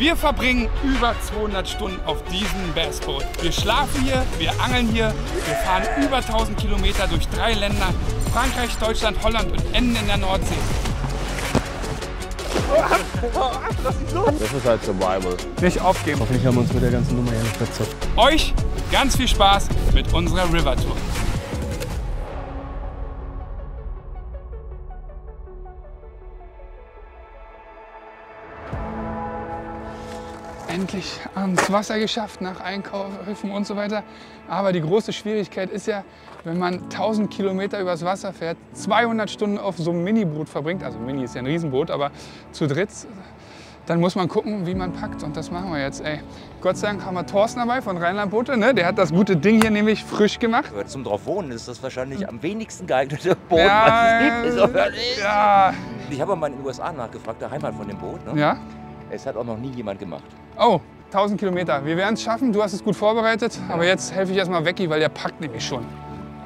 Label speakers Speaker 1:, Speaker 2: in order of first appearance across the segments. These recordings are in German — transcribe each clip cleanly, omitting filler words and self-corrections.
Speaker 1: Wir verbringen über 200 Stunden auf diesem Bassboot. Wir schlafen hier, wir angeln hier, wir fahren über 1000 Kilometer durch 3 Länder, Frankreich, Deutschland, Holland und enden in der Nordsee.
Speaker 2: Das ist halt Survival.
Speaker 1: Nicht aufgeben.
Speaker 3: Hoffentlich haben wir uns mit der ganzen Nummer hier nicht verzockt.
Speaker 1: Euch ganz viel Spaß mit unserer River Tour. Endlich ans Wasser geschafft, nach Einkaufen und so weiter. Aber die große Schwierigkeit ist ja, wenn man 1000 Kilometer übers Wasser fährt, 200 Stunden auf so einem Mini-Boot verbringt, also Mini ist ja ein Riesenboot, aber zu dritt, dann muss man gucken, wie man packt. Und das machen wir jetzt. Ey. Gott sei Dank haben wir Thorsten dabei von Rheinland-Boote. Ne? Der hat das gute Ding hier nämlich frisch gemacht.
Speaker 4: Aber zum drauf wohnen ist das wahrscheinlich am wenigsten geeignete Boot,
Speaker 1: Ja,
Speaker 4: was es gibt.
Speaker 1: ja.
Speaker 4: Ich habe mal in den USA nachgefragt, der Heimat von dem Boot. Ne?
Speaker 1: Ja.
Speaker 4: Es hat auch noch nie jemand gemacht.
Speaker 1: Oh, 1000 Kilometer. Wir werden es schaffen. Du hast es gut vorbereitet. Aber jetzt helfe ich erstmal Vecchi, weil der packt nämlich schon.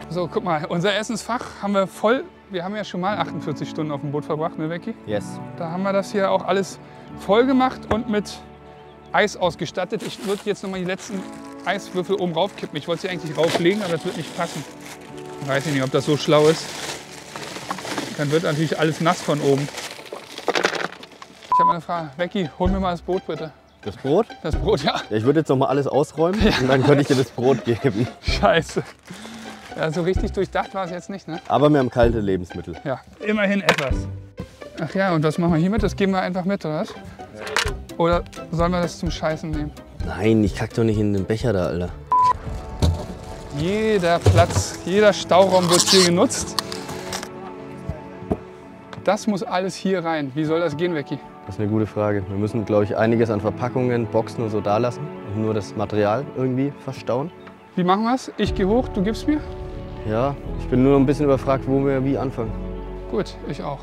Speaker 1: So, guck mal, unser Essensfach haben wir voll. Wir haben ja schon mal 48 Stunden auf dem Boot verbracht, ne, Vecchi?
Speaker 2: Yes.
Speaker 1: Da haben wir das hier auch alles voll gemacht und mit Eis ausgestattet. Ich würde jetzt noch mal die letzten Eiswürfel oben raufkippen. Ich wollte sie eigentlich rauflegen, aber das wird nicht passen. Ich weiß nicht, ob das so schlau ist. Dann wird natürlich alles nass von oben. Ich habe eine Frage. Vecchi, hol mir mal das Brot bitte.
Speaker 2: Das Brot?
Speaker 1: Das Brot, ja.
Speaker 2: Ja, ich würde jetzt noch mal alles ausräumen und dann könnte ich dir das Brot geben.
Speaker 1: Scheiße. Ja, so richtig durchdacht war es jetzt nicht, ne?
Speaker 2: Aber wir haben kalte Lebensmittel.
Speaker 1: Ja, immerhin etwas. Ach ja, und was machen wir hiermit? Das geben wir einfach mit, oder was? Oder sollen wir das zum Scheißen nehmen?
Speaker 2: Nein, ich kack doch nicht in den Becher da, Alter.
Speaker 1: Jeder Platz, jeder Stauraum wird hier genutzt. Das muss alles hier rein. Wie soll das gehen, Vecchi?
Speaker 2: Das ist eine gute Frage. Wir müssen, glaube ich, einiges an Verpackungen, Boxen und so da lassen und nur das Material irgendwie verstauen.
Speaker 1: Wie machen wir es? Ich gehe hoch, du gibst mir?
Speaker 2: Ja, ich bin nur ein bisschen überfragt, wo wir wie anfangen.
Speaker 1: Gut, ich auch.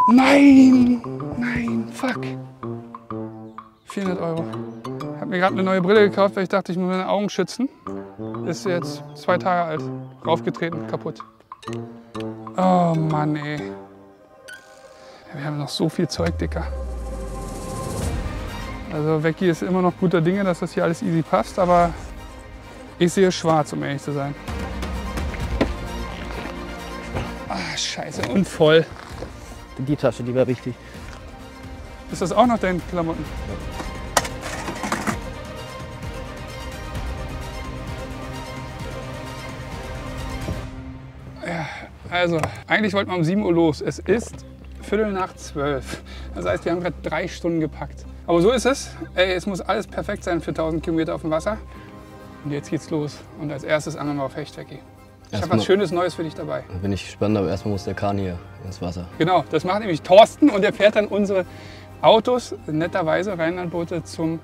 Speaker 1: Nein! Nein, fuck. 400 €. Ich habe mir gerade eine neue Brille gekauft, weil ich dachte, ich muss meine Augen schützen. Ist jetzt 2 Tage alt. Raufgetreten, kaputt. Oh Mann, ey. Wir haben noch so viel Zeug, Dicker. Also Vecchi ist immer noch guter Dinge, dass das hier alles easy passt, aber ich sehe schwarz, um ehrlich zu sein. Ah, scheiße, und voll.
Speaker 2: Die Tasche, die war wichtig.
Speaker 1: Ist das auch noch deine Klamotten? Ja, also, eigentlich wollten wir um 7 Uhr los. Es ist 11:45. Das heißt, wir haben gerade 3 Stunden gepackt. Aber so ist es. Ey, es muss alles perfekt sein für 1000 Kilometer auf dem Wasser. Und jetzt geht's los. Und als erstes angeln wir auf Hecht, Vecchi. Ich habe was Schönes Neues für dich dabei.
Speaker 2: Da bin ich gespannt, aber erstmal muss der Kahn hier ins Wasser.
Speaker 1: Genau, das macht nämlich Thorsten und der fährt dann unsere Autos, netterweise Rheinland-Boote, zum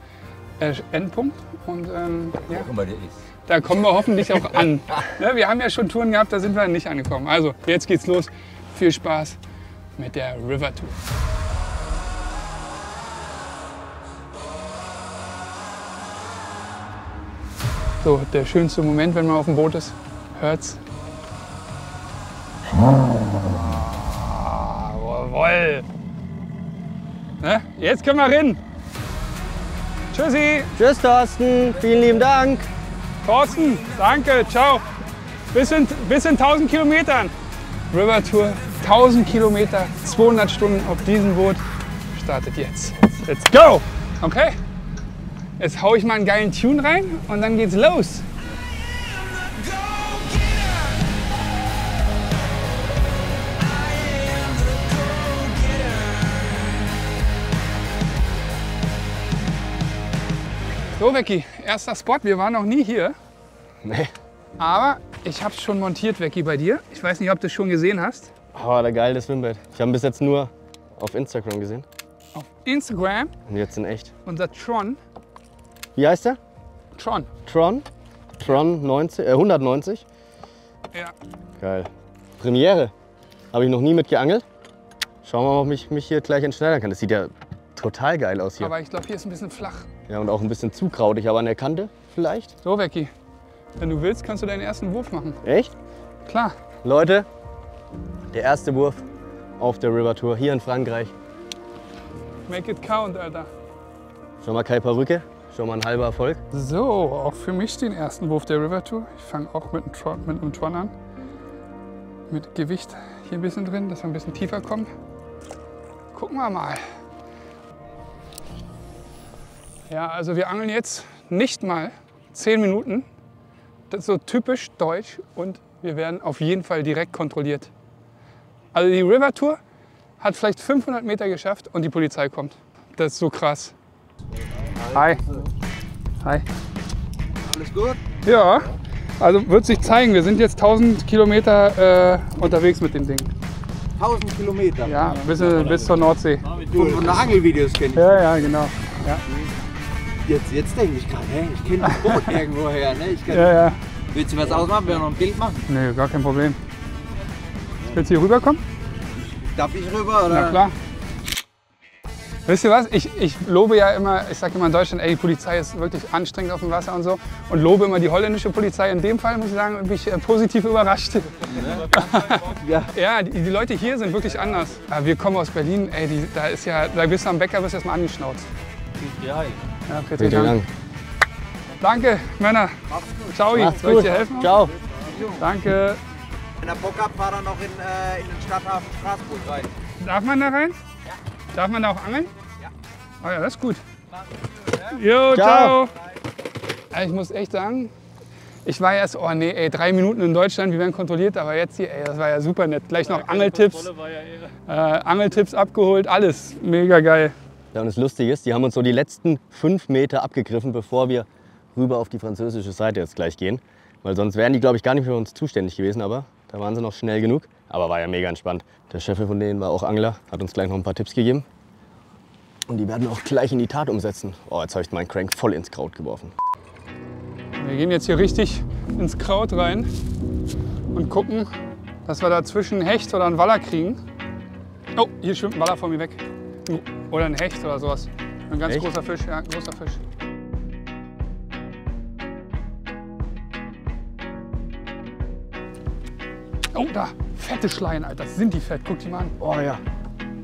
Speaker 1: Endpunkt. Und ja,
Speaker 4: Guck mal, der ist.
Speaker 1: da kommen wir hoffentlich auch an. Ne, wir haben ja schon Touren gehabt, da sind wir nicht angekommen. Also, jetzt geht's los. Viel Spaß mit der River Tour. So, der schönste Moment, wenn man auf dem Boot ist. Hört's? Jawohl! Ne? Jetzt können wir rein. Tschüssi!
Speaker 2: Tschüss, Thorsten. Vielen lieben Dank.
Speaker 1: Thorsten, danke, ciao. Bis in 1000 Kilometern. River Tour, 1000 Kilometer, 200 Stunden auf diesem Boot. Startet jetzt. Let's go! Okay? Jetzt hau ich mal einen geilen Tune rein und dann geht's los. So, Vecchi, erster Spot. Wir waren noch nie hier.
Speaker 2: Nee.
Speaker 1: Aber ich habe es schon montiert, Vecchi, bei dir. Ich weiß nicht, ob du es schon gesehen hast.
Speaker 2: Oh, der geile Schwimmbad. Ich habe ihn bis jetzt nur auf Instagram gesehen.
Speaker 1: Auf Instagram,
Speaker 2: Und jetzt in echt.
Speaker 1: unser Tron.
Speaker 2: Wie heißt der?
Speaker 1: Tron.
Speaker 2: Tron? Tron 190.
Speaker 1: Ja.
Speaker 2: Geil. Premiere. Habe ich noch nie mit geangelt. Schauen wir mal, ob ich mich hier gleich entschneidern kann. Das sieht ja total geil aus hier.
Speaker 1: Aber ich glaube, hier ist ein bisschen flach.
Speaker 2: Ja, und auch ein bisschen zu krautig, aber an der Kante vielleicht.
Speaker 1: So, Vecchi, wenn du willst, kannst du deinen ersten Wurf machen.
Speaker 2: Echt?
Speaker 1: Klar.
Speaker 2: Leute, der erste Wurf auf der River Tour hier in Frankreich.
Speaker 1: Make it count, Alter.
Speaker 2: Schon mal keine Perücke, schon mal ein halber Erfolg.
Speaker 1: So, auch für mich den ersten Wurf der River Tour. Ich fange auch mit einem Tron an. Mit Gewicht hier ein bisschen drin, dass wir ein bisschen tiefer kommen. Gucken wir mal. Ja, also wir angeln jetzt nicht mal 10 Minuten. Das ist so typisch deutsch und wir werden auf jeden Fall direkt kontrolliert. Also die River Tour hat vielleicht 500 Meter geschafft und die Polizei kommt. Das ist so krass. Hi. Hi.
Speaker 5: Alles gut?
Speaker 1: Ja, also wird sich zeigen. Wir sind jetzt 1000 Kilometer unterwegs mit dem Ding.
Speaker 5: 1000 Kilometer?
Speaker 1: Ja, bis zur Nordsee.
Speaker 5: Und Angelvideos kenne ich.
Speaker 1: Ja, genau. Ja.
Speaker 5: Jetzt denke ich gerade, ich kenne das Boot irgendwoher. Ne?
Speaker 1: Ja.
Speaker 5: Willst du was ausmachen? Willst du noch ein Bild machen?
Speaker 1: Nee, gar kein Problem. Willst du hier rüberkommen?
Speaker 5: Darf ich rüber? Oder?
Speaker 1: Na klar. Wisst ihr was? Ich lobe ja immer, ich sage immer in Deutschland, ey, die Polizei ist wirklich anstrengend auf dem Wasser und so. Und lobe immer die holländische Polizei. In dem Fall muss ich sagen, bin ich positiv überrascht. Ja, die Leute hier sind wirklich anders. Ja, wir kommen aus Berlin, ey, da bist du am Bäcker, bist erstmal angeschnauzt.
Speaker 5: Ja,
Speaker 2: Vielen Dank.
Speaker 1: Danke, Männer. Ciao, soll ich dir helfen?
Speaker 2: Ciao.
Speaker 1: Danke.
Speaker 5: Wenn ihr Bock habt, fahr dann noch in den Stadthafen Straßburg rein.
Speaker 1: Darf man da rein? Ja. Darf man da auch angeln? Ja. Oh ja, das ist gut. Jo, ciao. Ich muss echt sagen, ich war erst, 3 Minuten in Deutschland, wir werden kontrolliert, aber jetzt hier, das war ja super nett. Gleich noch Angeltipps, Angeltipps abgeholt, alles mega geil.
Speaker 2: Ja, und das Lustige ist, die haben uns so die letzten 5 Meter abgegriffen, bevor wir rüber auf die französische Seite jetzt gleich gehen. Weil sonst wären die, glaube ich, gar nicht für uns zuständig gewesen, aber da waren sie noch schnell genug. Aber war ja mega entspannt. Der Chef von denen war auch Angler, hat uns gleich noch ein paar Tipps gegeben. Und die werden auch gleich in die Tat umsetzen. Oh, jetzt habe ich meinen Crank voll ins Kraut geworfen.
Speaker 1: Wir gehen jetzt hier richtig ins Kraut rein und gucken, dass wir da zwischen Hecht oder einen Waller kriegen. Oh, hier schwimmt ein Waller vor mir weg. Oder ein Hecht oder sowas. Ein ganz großer Fisch, ja, ein großer Fisch. Oh, da, fette Schleien, Alter. Das sind die fett. Guck die mal an.
Speaker 2: Oh ja.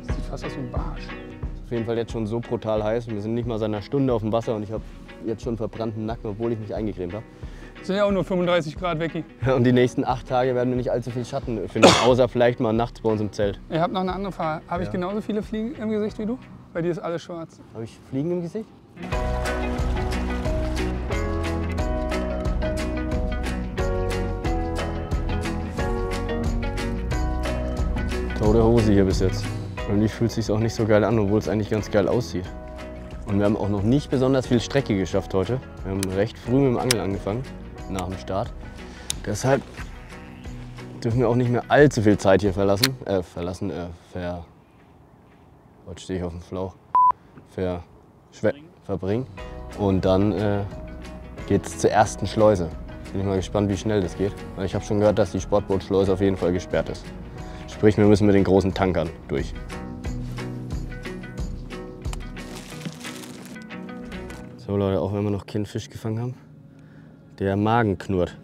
Speaker 1: Das sieht fast aus wie ein Barsch.
Speaker 2: Ist auf jeden Fall jetzt schon so brutal heiß. Wir sind nicht mal seit einer Stunde auf dem Wasser und ich habe jetzt schon verbrannten Nacken, obwohl ich mich eingecremt habe.
Speaker 1: Das sind ja auch nur 35 Grad, Wecki.
Speaker 2: Und die nächsten 8 Tage werden wir nicht allzu viel Schatten finden, außer vielleicht mal nachts bei uns im Zelt.
Speaker 1: Ich habe noch eine andere Frage. Habe ich genauso viele Fliegen im Gesicht wie du? Bei dir ist alles schwarz.
Speaker 2: Habe ich Fliegen im Gesicht? Tote Hose hier bis jetzt. Irgendwie fühlt es sich auch nicht so geil an, obwohl es eigentlich ganz geil aussieht. Und wir haben auch noch nicht besonders viel Strecke geschafft heute. Wir haben recht früh mit dem Angeln angefangen, nach dem Start. Deshalb dürfen wir auch nicht mehr allzu viel Zeit hier heute stehe ich auf dem Schlauch. Verbringen. Und dann geht's zur ersten Schleuse. Bin ich mal gespannt, wie schnell das geht. Weil ich habe schon gehört, dass die Sportbootschleuse auf jeden Fall gesperrt ist. Sprich, wir müssen mit den großen Tankern durch. So Leute, auch wenn wir noch keinen Fisch gefangen haben, der Magen knurrt.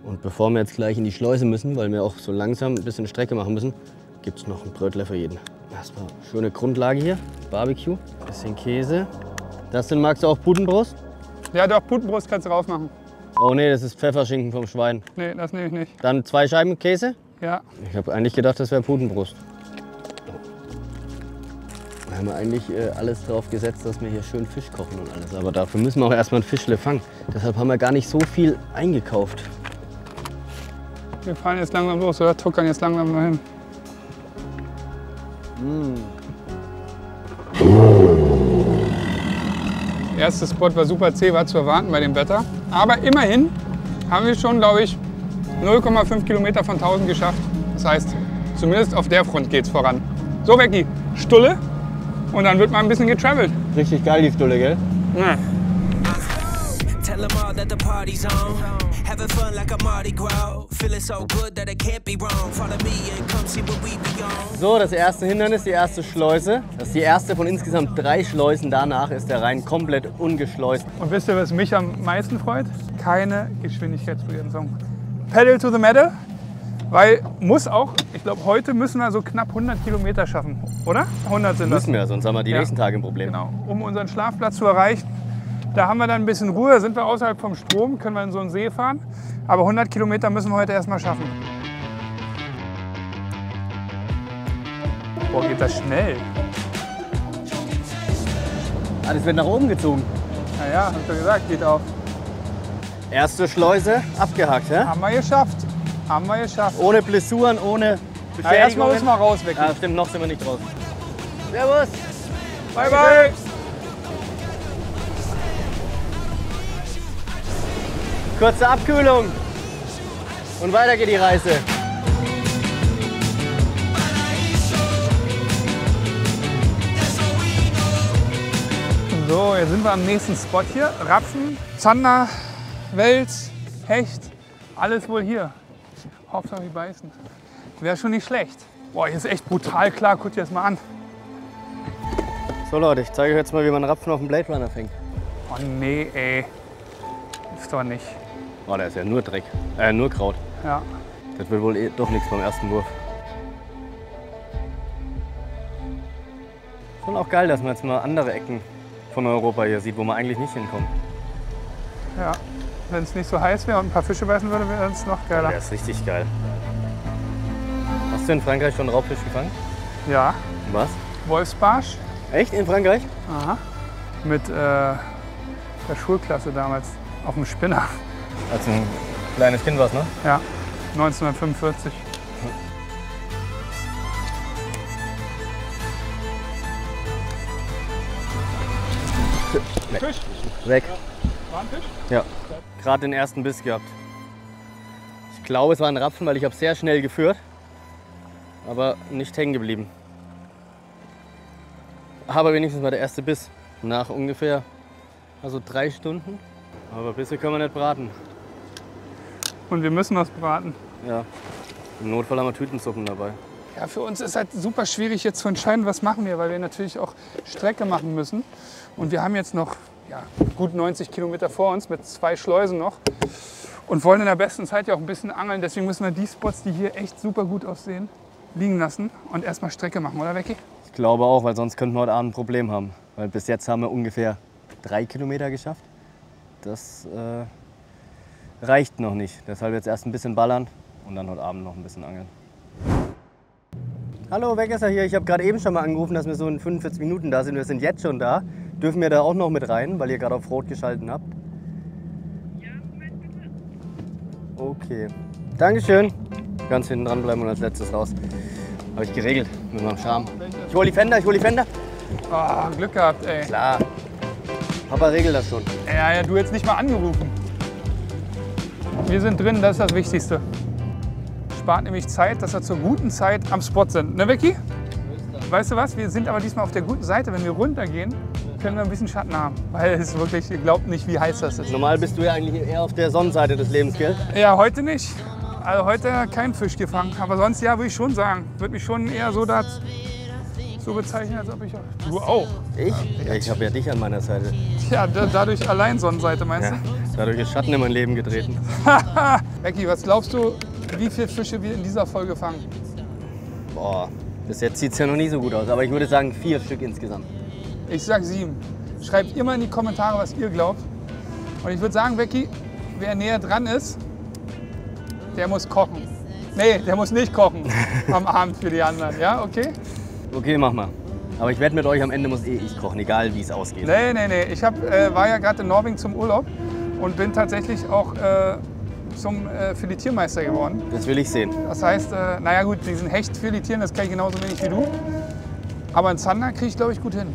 Speaker 2: Und bevor wir jetzt gleich in die Schleuse müssen, weil wir auch so langsam ein bisschen Strecke machen müssen, gibt es noch ein Brötler für jeden. Erstmal schöne Grundlage hier, Barbecue, bisschen Käse. Das denn, magst du auch Putenbrust?
Speaker 1: Ja doch, Putenbrust kannst du drauf machen.
Speaker 2: Oh nee, das ist Pfefferschinken vom Schwein.
Speaker 1: Nee, das nehme ich nicht.
Speaker 2: Dann 2 Scheiben Käse?
Speaker 1: Ja.
Speaker 2: Ich habe eigentlich gedacht, das wäre Putenbrust. Da haben wir eigentlich alles drauf gesetzt, dass wir hier schön Fisch kochen und alles. Aber dafür müssen wir auch erstmal ein Fischle fangen. Deshalb haben wir gar nicht so viel eingekauft.
Speaker 1: Wir fahren jetzt langsam los, oder? Tuckern jetzt langsam noch hin. Der erste Spot war super zäh, war zu erwarten bei dem Wetter. Aber immerhin haben wir schon, glaube ich, 0,5 Kilometer von 1000 geschafft. Das heißt, zumindest auf der Front geht's voran. So, Becky, Stulle und dann wird mal ein bisschen getravelt.
Speaker 2: Richtig geil die Stulle, gell?
Speaker 1: Ja.
Speaker 6: Tell them all that the party's on. Having fun like a Mardi Gras. Feeling so good that it can't be wrong. Follow me and come see what we be on.
Speaker 2: So, das erste Hindernis, die erste Schleuse. Das ist die erste von insgesamt 3 Schleusen. Danach ist der Rhein komplett ungeschleust.
Speaker 1: Und wisst ihr, was mich am meisten freut? Keine Geschwindigkeitsbegrenzung. Pedal to the metal. Weil muss auch, ich glaube, heute müssen wir so knapp 100 Kilometer schaffen, oder? 100 sind das.
Speaker 2: Müssen wir, sonst haben wir die nächsten Tage ein Problem.
Speaker 1: Genau, um unseren Schlafplatz zu erreichen. Da haben wir dann ein bisschen Ruhe, sind wir außerhalb vom Strom, können wir in so einen See fahren. Aber 100 Kilometer müssen wir heute erstmal schaffen. Boah, geht das schnell.
Speaker 2: Ah, das wird nach oben gezogen.
Speaker 1: Naja, hab ich doch gesagt, geht auf.
Speaker 2: Erste Schleuse abgehakt, hä?
Speaker 1: Haben wir geschafft. Haben wir geschafft.
Speaker 2: Ohne Blessuren, ohne
Speaker 1: Na, erstmal
Speaker 2: Beschädigungen.
Speaker 1: müssen wir raus weg.
Speaker 2: Ja, stimmt, noch sind wir nicht raus. Servus!
Speaker 1: Bye, bye.
Speaker 2: Kurze Abkühlung. Und weiter geht die Reise.
Speaker 1: So, jetzt sind wir am nächsten Spot hier. Rapfen, Zander, Wels, Hecht, alles wohl hier. Hauptsache die beißen. Wäre schon nicht schlecht. Boah, hier ist echt brutal klar. Guckt dir das mal an.
Speaker 2: So Leute, ich zeige euch jetzt mal, wie man Rapfen auf dem Blade Runner fängt.
Speaker 1: Oh nee, ey. Ist doch nicht.
Speaker 2: Oh, da ist ja nur Dreck. Nur Kraut.
Speaker 1: Ja.
Speaker 2: Das wird wohl doch nichts beim ersten Wurf. Schon auch geil, dass man jetzt mal andere Ecken von Europa hier sieht, wo man eigentlich nicht hinkommt.
Speaker 1: Ja. Wenn es nicht so heiß wäre und ein paar Fische beißen würde, wäre es noch geiler.
Speaker 2: Der ist richtig geil. Hast du in Frankreich schon Raubfisch gefangen?
Speaker 1: Ja.
Speaker 2: Was?
Speaker 1: Wolfsbarsch.
Speaker 2: Echt? In Frankreich?
Speaker 1: Aha. Mit der Schulklasse damals auf dem Spinner.
Speaker 2: Als ein kleines Kind warst, ne?
Speaker 1: Ja. 1945. Fisch.
Speaker 2: Weg.
Speaker 1: War ein Fisch?
Speaker 2: Ja. Gerade den ersten Biss gehabt. Ich glaube, es war ein Rapfen, weil ich habe sehr schnell geführt. Aber nicht hängen geblieben. Aber wenigstens war der erste Biss. Nach ungefähr 3 Stunden. Aber Bisse können wir nicht braten.
Speaker 1: Und wir müssen was braten.
Speaker 2: Ja. Im Notfall haben wir Tütensuppen dabei.
Speaker 1: Ja, für uns ist halt super schwierig jetzt zu entscheiden, was machen wir, weil wir natürlich auch Strecke machen müssen. Und wir haben jetzt noch gut 90 Kilometer vor uns mit 2 Schleusen noch und wollen in der besten Zeit ja auch ein bisschen angeln. Deswegen müssen wir die Spots, die hier echt super gut aussehen, liegen lassen und erstmal Strecke machen, oder Becky?
Speaker 2: Ich glaube auch, weil sonst könnten wir heute Abend ein Problem haben. Weil bis jetzt haben wir ungefähr 3 Kilometer geschafft. Das reicht noch nicht. Deshalb jetzt erst ein bisschen ballern und dann heute Abend noch ein bisschen angeln. Hallo, Weggesser hier. Ich habe gerade eben schon mal angerufen, dass wir so in 45 Minuten da sind. Wir sind jetzt schon da. Dürfen wir da auch noch mit rein, weil ihr gerade auf Rot geschalten habt? Ja, Moment bitte. Okay. Dankeschön. Ganz hinten dranbleiben und als letztes raus. Habe ich geregelt mit meinem Charme. Ich hole die Fender,
Speaker 1: Oh, Glück gehabt, ey.
Speaker 2: Klar. Papa regelt das schon.
Speaker 1: Ja, du hättest nicht mal angerufen. Wir sind drin, das ist das Wichtigste. Spart nämlich Zeit, dass wir zur guten Zeit am Spot sind. Ne, Vicky? Weißt du was? Wir sind aber diesmal auf der guten Seite. Wenn wir runtergehen, können wir ein bisschen Schatten haben. Weil es ist wirklich, ihr glaubt nicht, wie heiß das ist.
Speaker 2: Normal bist du ja eigentlich eher auf der Sonnenseite des Lebens, gell?
Speaker 1: Ja, heute nicht. Also heute kein Fisch gefangen. Aber sonst ja, würde ich schon sagen. Würde mich schon eher so bezeichnen, als ob ich... Du auch.
Speaker 2: Ich? Ja, ich habe ja dich an meiner Seite.
Speaker 1: Ja, dadurch allein Sonnenseite, meinst
Speaker 2: Ja, dadurch ist Schatten in mein Leben getreten.
Speaker 1: du? Becky, was glaubst du, wie viele Fische wir in dieser Folge fangen?
Speaker 2: Boah, bis jetzt sieht es ja noch nie so gut aus. Aber ich würde sagen 4 Stück insgesamt.
Speaker 1: Ich sag 7. Schreibt ihr mal in die Kommentare, was ihr glaubt. Und ich würde sagen, Becky, wer näher dran ist, der muss kochen. Nee, der muss nicht kochen am Abend für die anderen. Ja, okay?
Speaker 2: Okay, mach mal. Aber ich wette mit euch, am Ende muss ich kochen, egal wie es ausgeht.
Speaker 1: Nee. Ich war ja gerade in Norwegen zum Urlaub und bin tatsächlich auch zum Filetiermeister geworden.
Speaker 2: Das will ich sehen.
Speaker 1: Das heißt, naja gut, diesen Hecht filetieren, das kann ich genauso wenig wie du. Aber einen Zander kriege ich, glaube ich, gut hin.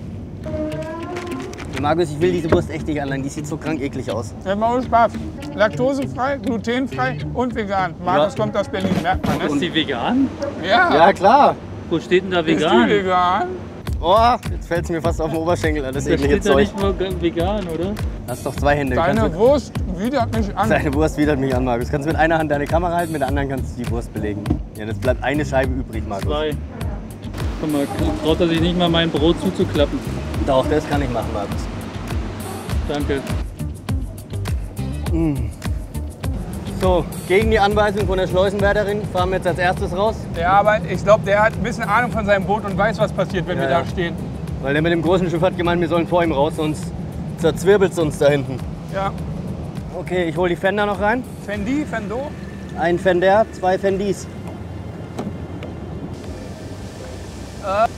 Speaker 2: Markus, ich will diese Wurst echt nicht anleihen. Die sieht so krank eklig aus.
Speaker 1: Ja, macht Spaß. Laktosefrei, glutenfrei und vegan. Markus kommt aus Berlin, merkt man.
Speaker 7: Ist die vegan?
Speaker 1: Ja,
Speaker 2: Ja, klar.
Speaker 7: Wo steht denn da
Speaker 1: ist die
Speaker 7: vegan?
Speaker 1: vegan.
Speaker 2: Oh, jetzt fällt es mir fast auf den Oberschenkel an, das
Speaker 7: Da
Speaker 2: eklige
Speaker 7: steht da
Speaker 2: Zeug.
Speaker 7: nicht mal vegan, oder?
Speaker 2: Hast doch 2 Hände.
Speaker 1: Deine Wurst widert mich an.
Speaker 2: Deine Wurst widert mich an, Markus. Kannst mit einer Hand deine Kamera halten, mit der anderen kannst du die Wurst belegen. Ja, jetzt bleibt eine Scheibe übrig, Markus.
Speaker 7: 2. Guck mal, traut er sich nicht mal mein Brot zuzuklappen.
Speaker 2: Doch, das kann ich machen, Markus.
Speaker 7: Danke.
Speaker 2: So, gegen die Anweisung von der Schleusenwärterin fahren wir jetzt als erstes raus.
Speaker 1: Ja, aber ich glaube, der hat ein bisschen Ahnung von seinem Boot und weiß, was passiert, wenn wir da stehen.
Speaker 2: Weil der mit dem großen Schiff hat gemeint, wir sollen vor ihm raus, sonst zerzwirbelt es uns da hinten.
Speaker 1: Ja.
Speaker 2: Okay, ich hole die Fender noch rein.
Speaker 1: Fendi, Fendo.
Speaker 2: Ein Fender, 2 Fendis.
Speaker 1: Alter,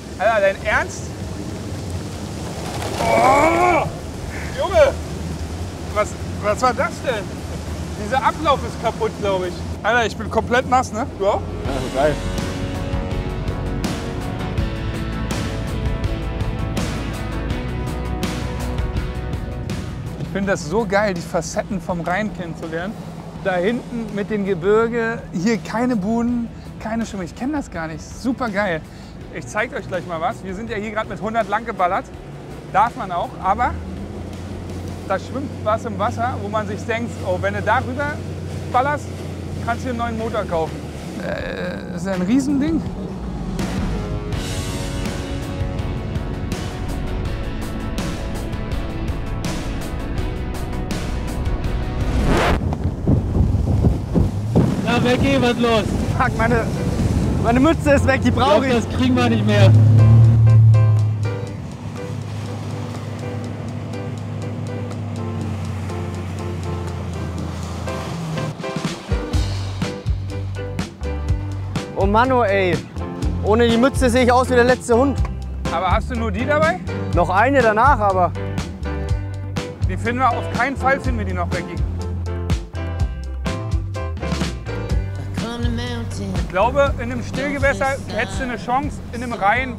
Speaker 1: dein Ernst? Oh! Junge! Was war das denn? Dieser Ablauf ist kaputt, glaube ich. Alter, ich bin komplett nass, ne? Du auch?
Speaker 2: Ja, geil.
Speaker 1: Ich finde das so geil, die Facetten vom Rhein kennenzulernen. Da hinten mit den Gebirge, hier keine Buden, keine Schimmel. Ich kenne das gar nicht. Super geil. Ich zeige euch gleich mal was. Wir sind ja hier gerade mit 100 lang geballert. Darf man auch, aber da schwimmt was im Wasser, wo man sich denkt, oh, wenn du darüber ballerst, kannst du dir einen neuen Motor kaufen. Das ist ein Riesending.
Speaker 7: Na, Becky, was los?
Speaker 2: Fuck, meine Mütze ist weg, die brauche ich.
Speaker 7: Das kriegen wir nicht mehr.
Speaker 2: Oh Mano, ey. Ohne die Mütze sehe ich aus wie der letzte Hund.
Speaker 1: Aber hast du nur die dabei?
Speaker 2: Noch eine danach, aber.
Speaker 1: Die finden wir auf keinen Fall, finden wir die noch, Becky. Ich glaube, in einem Stillgewässer hättest du eine Chance, in einem Rhein.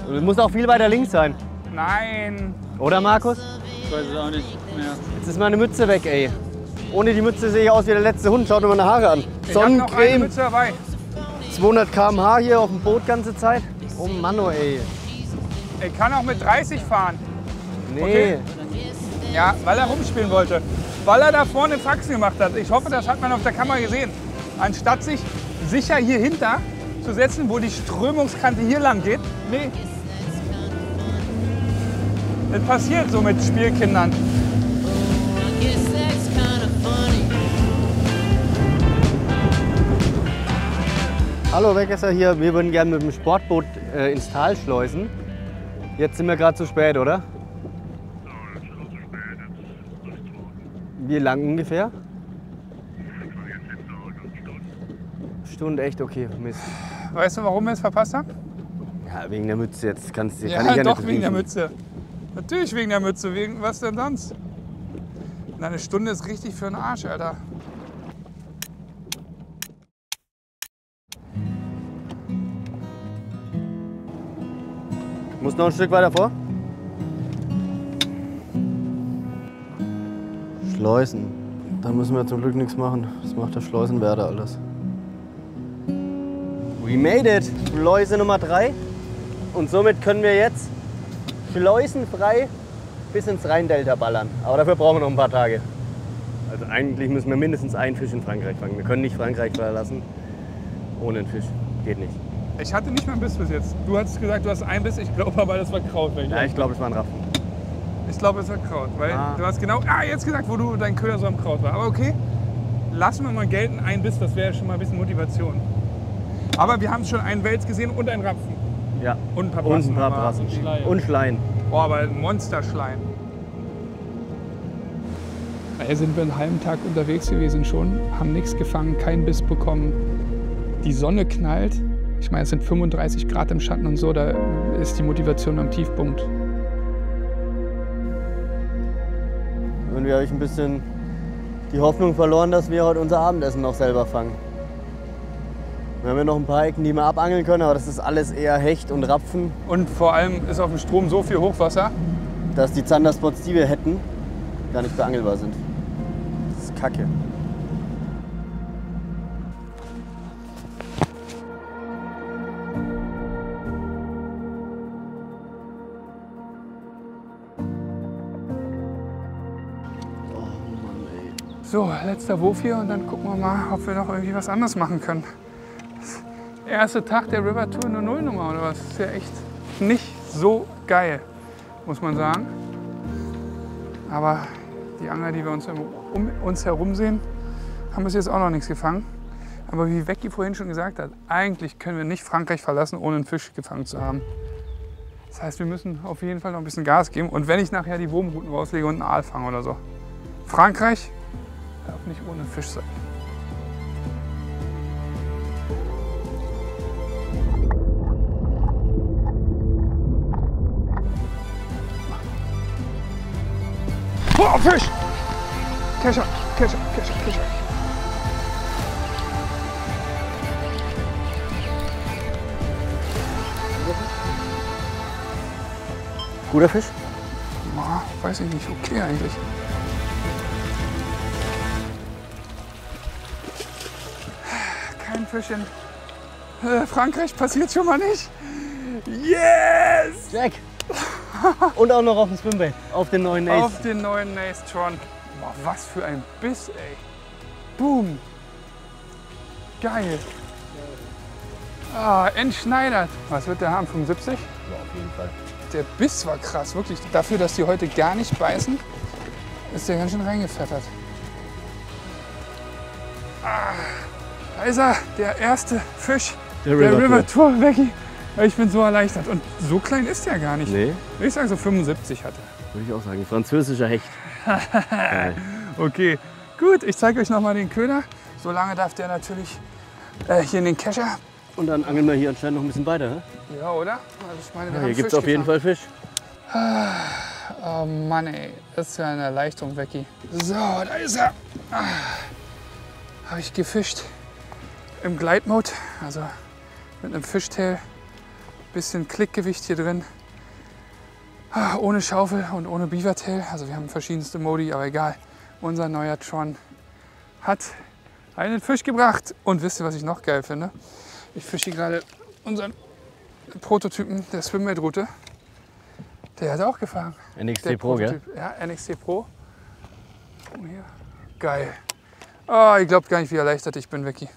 Speaker 2: Du musst auch viel weiter links sein.
Speaker 1: Nein.
Speaker 2: Oder, Markus?
Speaker 7: Ich weiß es auch nicht mehr.
Speaker 2: Jetzt ist meine Mütze weg, ey. Ohne die Mütze sehe ich aus wie der letzte Hund. Schaut dir meine Haare an.
Speaker 1: Ich habe noch eine
Speaker 2: Sonnencreme,
Speaker 1: Mütze dabei.
Speaker 2: 200 km/h hier auf dem Boot ganze Zeit. Oh Mann, oh, ey.
Speaker 1: Ich kann auch mit 30 fahren.
Speaker 2: Nee.
Speaker 1: Okay. Ja, weil er rumspielen wollte. Weil er da vorne Faxen gemacht hat. Ich hoffe, das hat man auf der Kamera gesehen. Anstatt sich sicher hier hinter zu setzen, wo die Strömungskante hier lang geht. Nee. Das passiert so mit Spielkindern.
Speaker 2: Hallo, Wegesser hier. Wir würden gerne mit dem Sportboot ins Tal schleusen. Jetzt sind wir gerade zu spät, oder? Wie lang ungefähr? Stunde, echt? Okay, Mist.
Speaker 1: Weißt du, warum wir es verpasst haben?
Speaker 2: Ja, wegen der Mütze. Jetzt kannst du.
Speaker 1: Ja,
Speaker 2: kann ich ja
Speaker 1: doch,
Speaker 2: nicht
Speaker 1: wegen der
Speaker 2: riechen.
Speaker 1: Mütze. Natürlich wegen der Mütze. Wegen was denn sonst? Na, eine Stunde ist richtig für den Arsch, Alter.
Speaker 2: Muss noch ein Stück weiter vor. Schleusen. Da müssen wir zum Glück nichts machen. Das macht der Schleusenwärter alles. We made it! Schleuse Nummer 3. Und somit können wir jetzt schleusenfrei bis ins Rheindelta ballern. Aber dafür brauchen wir noch ein paar Tage. Also eigentlich müssen wir mindestens einen Fisch in Frankreich fangen. Wir können nicht Frankreich verlassen ohne einen Fisch. Geht nicht.
Speaker 1: Ich hatte nicht mal einen Biss bis jetzt. Du hattest gesagt, du hast einen Biss. Ich glaube aber, das war Kraut.
Speaker 2: Ja, ich glaube, es war ein Raffen.
Speaker 1: Ich glaube, es war Kraut. Weil du hast genau jetzt gesagt, wo du dein Köder so am Kraut war. Aber okay, lassen wir mal gelten. Ein Biss, das wäre schon mal ein bisschen Motivation. Aber wir haben schon einen Wels gesehen und einen Rapfen.
Speaker 2: Ja.
Speaker 1: Und ein paar
Speaker 2: Und
Speaker 1: Brassen.
Speaker 2: ein paar Brassen. Und Schleien.
Speaker 1: Boah, aber ein Monsterschleim. Hier sind wir einen halben Tag unterwegs gewesen schon, haben nichts gefangen, keinen Biss bekommen. Die Sonne knallt. Ich meine, es sind 35 Grad im Schatten und so, da ist die Motivation am Tiefpunkt.
Speaker 2: Irgendwie habe ich ein bisschen die Hoffnung verloren, dass wir heute unser Abendessen noch selber fangen. Wir haben ja noch ein paar Ecken, die wir abangeln können, aber das ist alles eher Hecht und Rapfen.
Speaker 1: Und vor allem ist auf dem Strom so viel Hochwasser,
Speaker 2: dass die Zanderspots, die wir hätten, gar nicht beangelbar sind. Das ist Kacke.
Speaker 1: So, letzter Wurf hier und dann gucken wir mal, ob wir noch irgendwie was anderes machen können. Der erste Tag der River Tour eine Nullnummer oder was? Das ist ja echt nicht so geil, muss man sagen. Aber die Angler, die wir um uns herum sehen, haben bis jetzt auch noch nichts gefangen. Aber wie Becky vorhin schon gesagt hat, eigentlich können wir nicht Frankreich verlassen, ohne einen Fisch gefangen zu haben. Das heißt, wir müssen auf jeden Fall noch ein bisschen Gas geben. Und wenn ich nachher die Wurmruten rauslege und einen Aal fange oder so. Frankreich darf nicht ohne Fisch sein. Oh, Fisch! Kescher, Kescher, Kescher, Kescher.
Speaker 2: Guter Fisch?
Speaker 1: Boah, weiß ich nicht, okay eigentlich. Kein Fisch in Frankreich passiert schon mal nicht. Yes!
Speaker 2: Jack! Und auch noch auf dem Swimbait, auf den neuen Nace.
Speaker 1: Auf den neuen Nace Tron. Boah, was für ein Biss, ey. Boom. Geil. Ah, entschneidert. Was wird der haben? 75?
Speaker 2: Ja, auf jeden Fall.
Speaker 1: Der Biss war krass, wirklich. Dafür, dass die heute gar nicht beißen, ist der ganz schön reingepfeffert. Ah, da ist er, der erste Fisch der River Tour, Becky. Ich bin so erleichtert. Und so klein ist der gar nicht.
Speaker 2: Nee.
Speaker 1: Ich sage so 75 hat er.
Speaker 2: Würde ich auch sagen. Französischer Hecht.
Speaker 1: Okay, gut. Ich zeige euch noch mal den Köder. Solange darf der natürlich hier in den Kescher.
Speaker 2: Und dann angeln wir hier anscheinend noch ein bisschen weiter. Ne?
Speaker 1: Ja, oder? Also ich meine, wir haben
Speaker 2: Hier gibt es
Speaker 1: Fisch
Speaker 2: auf jeden
Speaker 1: gefangen.
Speaker 2: Fall Fisch.
Speaker 1: Oh Mann, ey. Das ist ja eine Erleichterung, Becky. So, da ist er. Habe ich gefischt. Im Gleitmode. Also mit einem Fishtail. Bisschen Klickgewicht hier drin. Ohne Schaufel und ohne Beavertail. Also wir haben verschiedenste Modi, aber egal. Unser neuer Tron hat einen Fisch gebracht. Und wisst ihr, was ich noch geil finde? Ich fische gerade unseren Prototypen der Swimbait-Route. Der hat auch gefangen.
Speaker 2: NXT Pro, gell?
Speaker 1: Ja, NXT Pro. Hier. Geil. Oh, ihr glaubt gar nicht, wie erleichtert ich bin, Becky.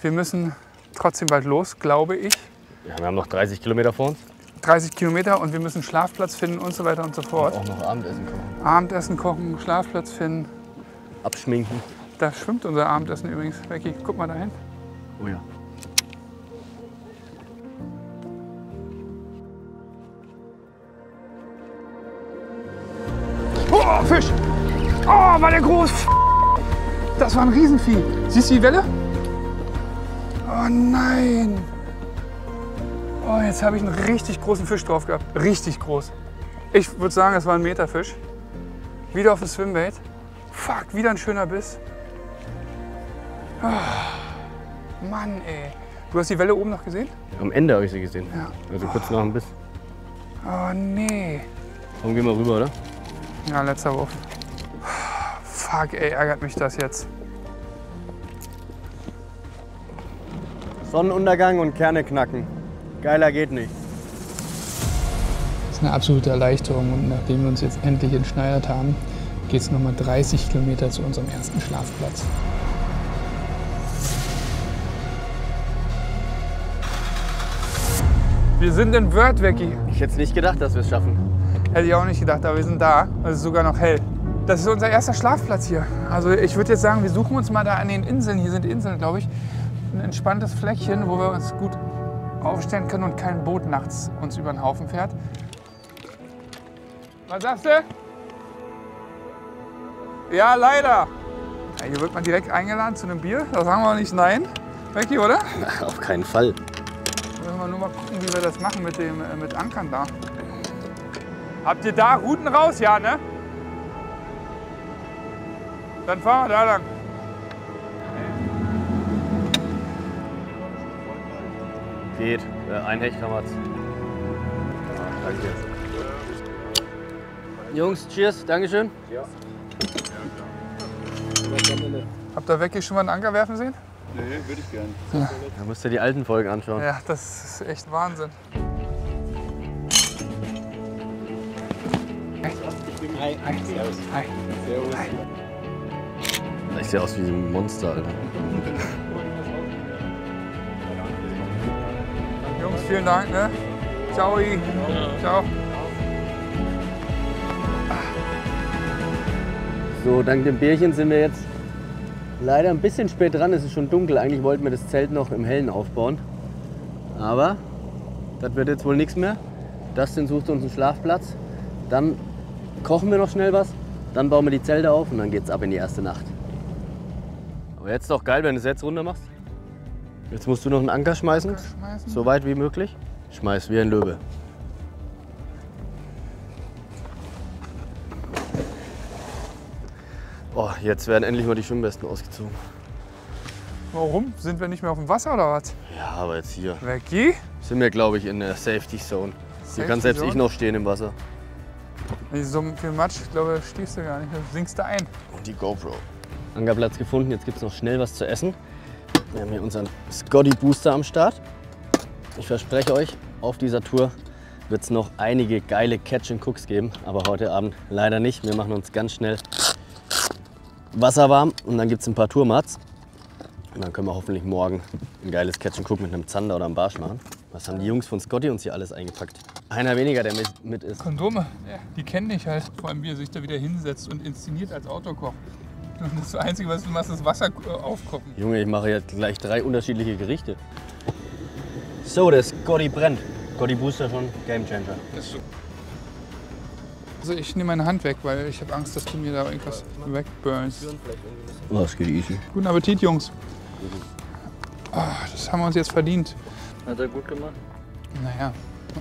Speaker 1: Wir müssen trotzdem bald los, glaube ich.
Speaker 2: Ja, wir haben noch 30 Kilometer vor uns.
Speaker 1: 30 Kilometer und wir müssen Schlafplatz finden und so weiter und so fort.
Speaker 2: Auch noch Abendessen kochen.
Speaker 1: Abendessen kochen, Schlafplatz finden.
Speaker 2: Abschminken.
Speaker 1: Da schwimmt unser Abendessen übrigens. Becky, guck mal dahin.
Speaker 2: Oh ja.
Speaker 1: Oh, Fisch! Oh, war der groß! Das war ein Riesenvieh. Siehst du die Welle? Oh nein! Oh, jetzt habe ich einen richtig großen Fisch drauf gehabt. Richtig groß. Ich würde sagen, es war ein Meterfisch. Wieder auf dem Swimbait. Fuck, wieder ein schöner Biss. Oh, Mann, ey. Du hast die Welle oben noch gesehen?
Speaker 2: Am Ende habe ich sie gesehen.
Speaker 1: Ja.
Speaker 2: Also kurz nach dem Biss.
Speaker 1: Oh nee.
Speaker 2: Komm, gehen wir rüber, oder?
Speaker 1: Ja, letzter Wurf. Fuck, ey, ärgert mich das jetzt.
Speaker 2: Sonnenuntergang und Kerne knacken. Geiler geht nicht.
Speaker 1: Das ist eine absolute Erleichterung und nachdem wir uns jetzt endlich entschneidert haben, geht es nochmal 30 Kilometer zu unserem ersten Schlafplatz. Wir sind in Wörth, Becky.
Speaker 2: Ich hätte nicht gedacht, dass wir es schaffen.
Speaker 1: Hätte ich auch nicht gedacht, aber wir sind da. Es ist sogar noch hell. Das ist unser erster Schlafplatz hier. Also ich würde jetzt sagen, wir suchen uns mal da an den Inseln, hier sind Inseln, glaube ich, ein entspanntes Fleckchen, wo wir uns gut aufstellen können und kein Boot nachts uns über den Haufen fährt. Was sagst du? Ja, leider. Ja, hier wird man direkt eingeladen zu einem Bier. Da sagen wir nicht nein. Becky, oder?
Speaker 2: Na, auf keinen Fall.
Speaker 1: Müssen wir nur mal gucken, wie wir das machen mit Ankern da. Habt ihr da Routen raus? Ja, ne? Dann fahren wir da lang.
Speaker 2: Geht. Ein Hecht haben wir's. Ja, danke. Jungs, cheers. Dankeschön. Ja.
Speaker 1: Habt ihr wirklich schon mal einen Anker werfen sehen?
Speaker 3: Nee, würde ich gerne.
Speaker 2: Da musst du dir die alten Folgen anschauen.
Speaker 1: Ja, das ist echt Wahnsinn. Hi. Hi. Servus. Hi.
Speaker 3: Servus.
Speaker 1: Hi.
Speaker 2: Ich sehe aus wie ein Monster, Alter.
Speaker 1: Jungs, vielen Dank. Ne? Ciao. Ciao.
Speaker 2: So, dank dem Bierchen sind wir jetzt Leider ein bisschen spät dran, es ist schon dunkel. Eigentlich wollten wir das Zelt noch im Hellen aufbauen. Aber das wird jetzt wohl nichts mehr. Dustin sucht uns einen Schlafplatz. Dann kochen wir noch schnell was. Dann bauen wir die Zelte auf und dann geht's ab in die erste Nacht. Aber jetzt ist doch geil, wenn du es jetzt runter machst. Jetzt musst du noch einen Anker schmeißen. So weit wie möglich. Schmeiß wie ein Löwe. Oh, jetzt werden endlich mal die Schwimmwesten ausgezogen.
Speaker 1: Warum? Sind wir nicht mehr auf dem Wasser oder was?
Speaker 2: Ja, aber jetzt hier
Speaker 1: Becky?
Speaker 2: sind wir, glaube ich, in der Safety Zone. Hier kann selbst ich noch stehen im Wasser.
Speaker 1: Wenn so viel Matsch, ich glaube, stehst du gar nicht. Du sinkst da ein.
Speaker 2: Und die GoPro. Ankerplatz gefunden, jetzt gibt es noch schnell was zu essen. Wir haben hier unseren Scotty Booster am Start. Ich verspreche euch, auf dieser Tour wird es noch einige geile Catch and Cooks geben. Aber heute Abend leider nicht. Wir machen uns ganz schnell Wasser warm und dann gibt es ein paar Tourmats. Und dann können wir hoffentlich morgen ein geiles Catch and Cook mit einem Zander oder einem Barsch machen. Was haben die Jungs von Scotty uns hier alles eingepackt? Einer weniger, der mit ist.
Speaker 1: Kondome, ja, die kennen dich halt. Vor allem, wie er sich da wieder hinsetzt und inszeniert als Autokoch. Und das Einzige, was du machst, ist Wasser aufkochen.
Speaker 2: Junge, ich mache jetzt gleich 3 unterschiedliche Gerichte. So, der Scotty brennt. Scotty Booster schon Game Changer.
Speaker 1: Also ich nehme meine Hand weg, weil ich habe Angst, dass du mir da irgendwas wegburnst.
Speaker 2: Oh, das geht easy.
Speaker 1: Guten Appetit, Jungs. Oh, das haben wir uns jetzt verdient.
Speaker 7: Hat er gut gemacht?
Speaker 1: Naja,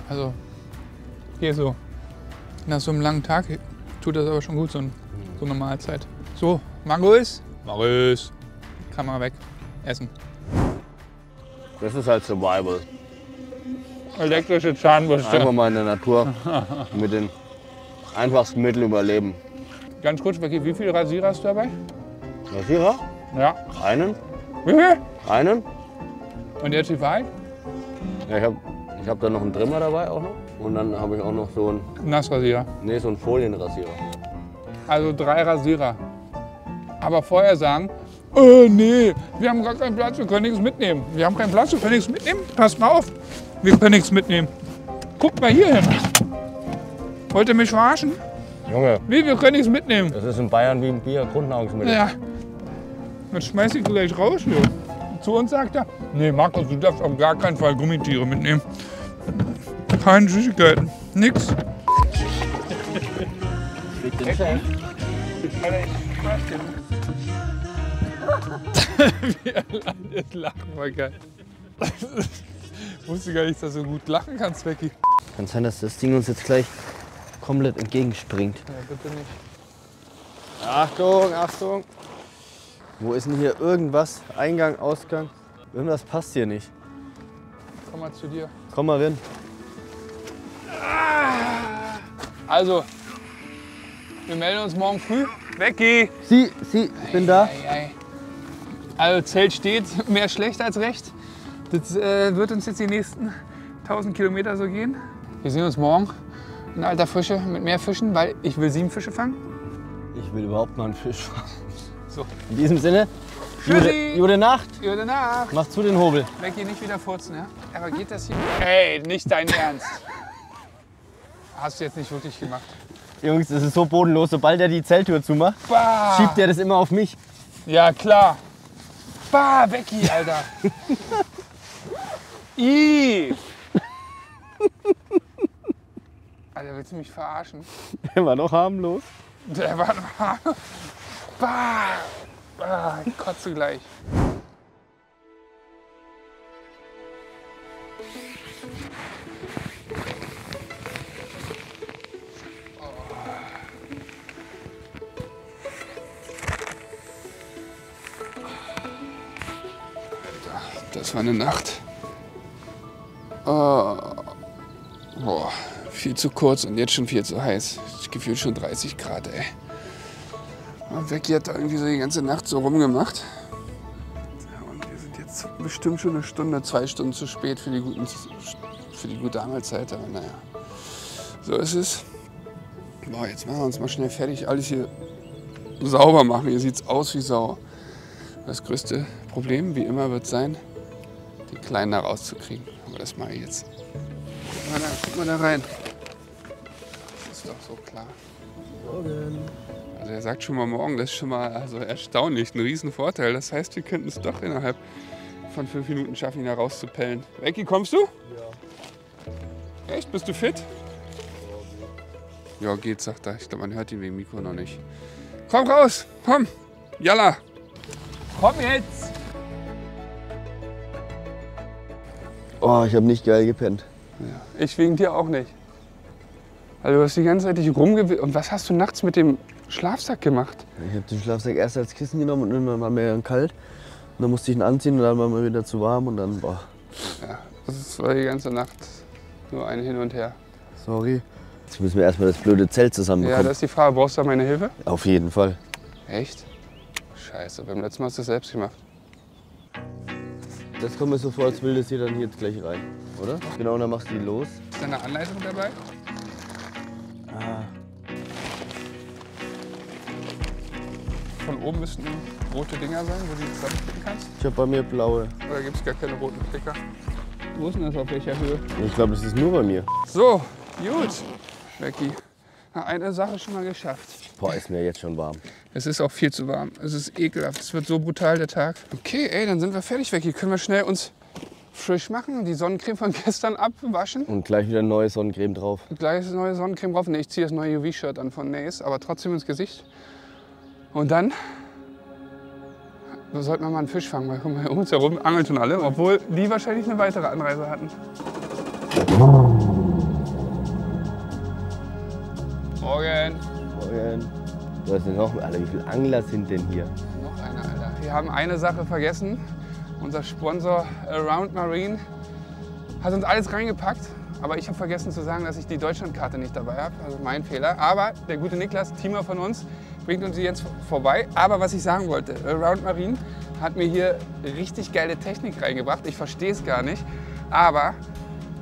Speaker 1: also hier so. Nach so einem langen Tag tut das aber schon gut, so eine Mahlzeit. So, Markus. Markus. Kamera weg. Essen.
Speaker 2: Das ist halt Survival.
Speaker 1: Elektrische Zahnbürste.
Speaker 2: Einfach mal in der Natur mit den einfachsten Mitteln überleben.
Speaker 1: Ganz kurz, Becky, wie viele Rasierer hast du dabei?
Speaker 2: Rasierer?
Speaker 1: Ja.
Speaker 2: Einen?
Speaker 1: Wie viel?
Speaker 2: Einen?
Speaker 1: Und jetzt die Wahrheit?
Speaker 2: Ja, ich hab da noch einen Trimmer dabei auch noch. Und dann habe ich auch noch so einen,
Speaker 1: Nassrasierer.
Speaker 2: so einen Folienrasierer.
Speaker 1: Also 3 Rasierer. Aber vorher sagen, nee, wir haben gar keinen Platz, wir können nichts mitnehmen. Wir haben keinen Platz, wir können nichts mitnehmen. Passt mal auf, wir können nichts mitnehmen. Guckt mal hier hin. Wollt ihr mich verarschen?
Speaker 2: Junge,
Speaker 1: Nee, wir können nichts mitnehmen.
Speaker 2: das ist in Bayern wie ein Bier, Grundnahrungsmittel.
Speaker 1: Ja. Dann schmeiß ich gleich raus hier. Zu uns sagt er, nee Markus, du darfst auf gar keinen Fall Gummitiere mitnehmen. Keine Süßigkeiten, nix. Jetzt lachen wir geil. Ich wusste gar nicht, dass du so gut lachen kannst, Becky.
Speaker 2: Kann sein, dass das Ding uns jetzt gleich komplett entgegenspringt.
Speaker 1: Ja, bitte nicht.
Speaker 2: Achtung, Achtung! Wo ist denn hier irgendwas? Eingang, Ausgang? Irgendwas passt hier nicht.
Speaker 1: Komm mal zu dir.
Speaker 2: Komm mal rein.
Speaker 1: Also, wir melden uns morgen früh. Becky!
Speaker 2: Ich bin da.
Speaker 1: Also Zelt steht, mehr schlecht als recht. Das wird uns jetzt die nächsten 1000 Kilometer so gehen. Wir sehen uns morgen in alter Frische mit mehr Fischen, weil ich will 7 Fische fangen.
Speaker 2: Ich will überhaupt mal einen Fisch fangen.
Speaker 1: So.
Speaker 2: In diesem Sinne,
Speaker 1: Tschüssi.
Speaker 2: gute Nacht.
Speaker 1: Gute Nacht.
Speaker 2: Mach zu den Hobel.
Speaker 1: Becky, nicht wieder furzen, ja? Aber geht das hier? Ey, nicht dein Ernst. Hast du jetzt nicht wirklich gemacht.
Speaker 2: Jungs, das ist so bodenlos. Sobald er die Zelttür zumacht,
Speaker 1: Bah.
Speaker 2: schiebt er das immer auf mich.
Speaker 1: Ja, klar. Bah, Becky, Alter. Ih. Alter, willst du mich verarschen?
Speaker 2: Der war doch harmlos.
Speaker 1: Der war noch. Bah. Ah, ich kotze gleich. Das war eine Nacht. Oh. Boah, viel zu kurz und jetzt schon viel zu heiß. Ich gefühlt schon 30 Grad, ey. Und Becky hat da irgendwie so die ganze Nacht so rumgemacht. Ja, und wir sind jetzt bestimmt schon eine Stunde, 2 Stunden zu spät für die gute Angelzeit. Aber naja, so ist es. Boah, jetzt machen wir uns mal schnell fertig. Alles hier sauber machen. Hier sieht es aus wie Sau. Das größte Problem, wie immer, wird sein, die Kleinen da rauszukriegen. Aber das mache ich jetzt. Guck mal da rein. Das ist doch so klar. Also er sagt schon mal morgen, das ist schon mal also erstaunlich, ein Riesenvorteil. Das heißt, wir könnten es doch innerhalb von 5 Minuten schaffen, ihn da rauszupellen. Becky, kommst du? Ja. Echt? Bist du fit? Ja, geht, sagt er. Ich glaube, man hört ihn wegen Mikro noch nicht. Komm raus, komm. Jalla. Komm jetzt.
Speaker 2: Oh, ich habe nicht geil gepennt.
Speaker 1: Ja, ich wegen dir auch nicht. Also du hast die ganze Zeit dich rumgewirrt. Und was hast du nachts mit dem Schlafsack gemacht?
Speaker 2: Ich habe den Schlafsack erst als Kissen genommen und irgendwann war mir dann kalt. Und dann musste ich ihn anziehen und dann war mir wieder zu warm und dann, boah.
Speaker 1: Ja, das war die ganze Nacht nur ein Hin und Her.
Speaker 2: Sorry. Jetzt müssen wir erstmal das blöde Zelt zusammenbekommen.
Speaker 1: Ja, das ist die Frage. Brauchst du da meine Hilfe?
Speaker 2: Auf jeden Fall.
Speaker 1: Echt? Scheiße, beim letzten Mal hast du es selbst gemacht.
Speaker 2: Das kommt mir so vor, als will das hier dann hier jetzt gleich rein, oder? Genau, und dann machst du die los.
Speaker 1: Ist da eine Anleitung dabei?
Speaker 2: Ah.
Speaker 1: Von oben müssten rote Dinger sein, wo du die zusammenklicken kannst.
Speaker 2: Ich habe bei mir blaue.
Speaker 1: Oder gibt es gar keine roten Klicker? Wo ist denn das, auf welcher Höhe?
Speaker 2: Ich glaube, das ist nur bei mir.
Speaker 1: So, gut, Becky. Eine Sache schon mal geschafft.
Speaker 2: Boah, ist mir jetzt schon warm.
Speaker 1: Es ist auch viel zu warm. Es ist ekelhaft. Es wird so brutal, der Tag. Okay, ey, dann sind wir fertig, Becky. Können wir schnell uns frisch machen, die Sonnencreme von gestern abwaschen.
Speaker 2: Und gleich wieder neue Sonnencreme drauf.
Speaker 1: Gleich neue Sonnencreme drauf. Nee, ich ziehe das neue UV-Shirt an von Nace, aber trotzdem ins Gesicht. Und dann sollten wir mal einen Fisch fangen, weil guck mal, um uns herum angeln schon alle, obwohl die wahrscheinlich eine weitere Anreise hatten. Morgen.
Speaker 2: Morgen. Du hast ja noch, Alter, wie viele Angler sind denn hier?
Speaker 1: Noch einer, Alter. Wir haben eine Sache vergessen. Unser Sponsor Around Marine hat uns alles reingepackt. Aber ich habe vergessen zu sagen, dass ich die Deutschlandkarte nicht dabei habe. Also mein Fehler. Aber der gute Niklas, Teamer von uns, bringt uns die jetzt vorbei. Aber was ich sagen wollte, Around Marine hat mir hier richtig geile Technik reingebracht. Ich verstehe es gar nicht. Aber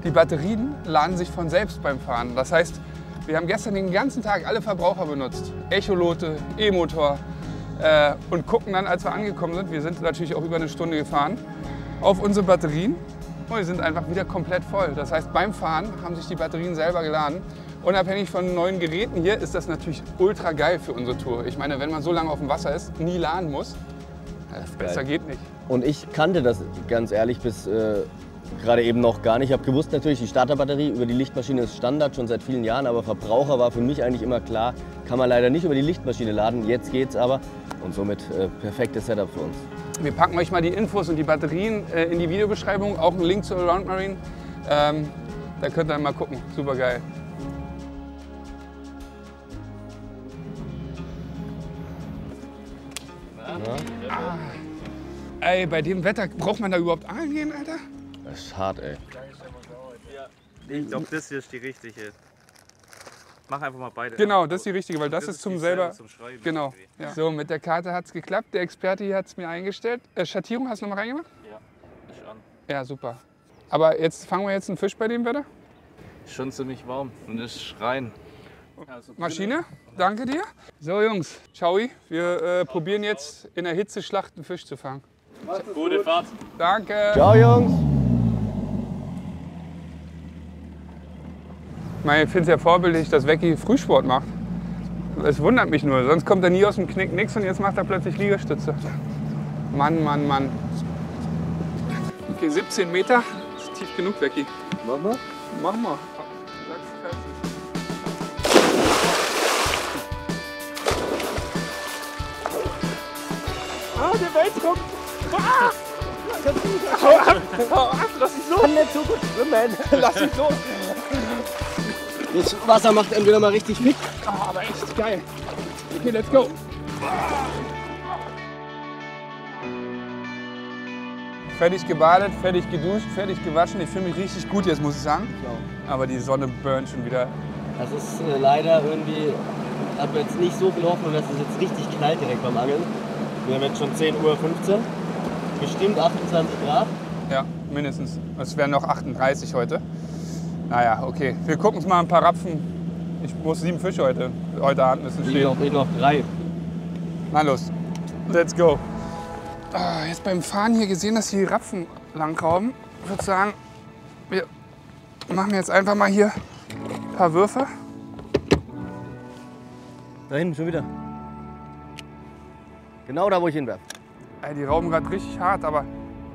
Speaker 1: die Batterien laden sich von selbst beim Fahren. Das heißt, wir haben gestern den ganzen Tag alle Verbraucher benutzt. Echolote, E-Motor. Und gucken dann, als wir angekommen sind, wir sind natürlich auch über eine Stunde gefahren, auf unsere Batterien. Und die sind einfach wieder komplett voll. Das heißt, beim Fahren haben sich die Batterien selber geladen. Unabhängig von neuen Geräten hier ist das natürlich ultra geil für unsere Tour. Ich meine, wenn man so lange auf dem Wasser ist, nie laden muss, besser geht nicht.
Speaker 2: Und ich kannte das ganz ehrlich bis gerade eben noch gar nicht. Ich habe gewusst natürlich, die Starterbatterie über die Lichtmaschine ist Standard schon seit vielen Jahren, aber Verbraucher war für mich eigentlich immer klar, kann man leider nicht über die Lichtmaschine laden. Jetzt geht's aber und somit perfektes Setup für uns.
Speaker 1: Wir packen euch mal die Infos und die Batterien in die Videobeschreibung, auch einen Link zu Around Marine. Da könnt ihr mal gucken, super geil. Ey, bei dem Wetter braucht man da überhaupt angeln gehen, Alter?
Speaker 2: Das ist hart, ey.
Speaker 3: Ich glaube, das hier ist die richtige. Mach einfach mal beide.
Speaker 1: Genau, das ist die richtige, weil das ist zum selber.
Speaker 3: Zum Schreiben.
Speaker 1: Genau. Ja. So, mit der Karte hat es geklappt. Der Experte hier hat es mir eingestellt. Schattierung hast du noch mal reingemacht?
Speaker 3: Ja, ist an.
Speaker 1: Ja, super. Aber jetzt fangen wir jetzt einen Fisch bei dem Wetter?
Speaker 3: Ist schon ziemlich warm und ist rein.
Speaker 1: Maschine, danke dir. So Jungs, ciao. Wir probieren jetzt in der Hitzeschlacht einen Fisch zu fangen.
Speaker 3: Gute Fahrt.
Speaker 1: Danke.
Speaker 2: Ciao, Jungs.
Speaker 1: Ich finde es ja vorbildlich, dass Becky Frühsport macht. Es wundert mich nur, sonst kommt er nie aus dem Knick nix und jetzt macht er plötzlich Liegestütze. Mann, Mann, Mann. Okay, 17 Meter. Das ist tief genug, Becky.
Speaker 2: Mach mal.
Speaker 1: Mach mal. Ah, der Wels kommt! Ah! Hau ab! Hau ab! Lass dich los!
Speaker 2: Kann nicht so gut schwimmen.
Speaker 1: Lass dich los!
Speaker 2: Das Wasser macht entweder mal richtig fit.
Speaker 1: Ah, aber echt geil! Okay, let's go! Fertig gebadet, fertig geduscht, fertig gewaschen. Ich fühle mich richtig gut jetzt, muss ich sagen. Aber die Sonne burnt schon wieder.
Speaker 2: Das ist leider irgendwie, ich habe jetzt nicht so viel Hoffnung, dass es jetzt richtig knallt direkt beim Angeln. Wir haben jetzt schon 10:15 Uhr. Bestimmt 28 Grad.
Speaker 1: Ja, mindestens. Es wären noch 38 heute. Naja, okay. Wir gucken uns mal ein paar Rapfen. Ich muss 7 Fische heute Abend müssen stehen.
Speaker 2: Ich noch 3.
Speaker 1: Na los, let's go. Jetzt beim Fahren hier gesehen, dass hier die Rapfen langrauben. Ich würde sagen, wir machen jetzt einfach mal hier ein paar Würfe.
Speaker 2: Da hinten schon wieder. Genau da, wo ich hinwerfe.
Speaker 1: Ey, die rauben gerade richtig hart, aber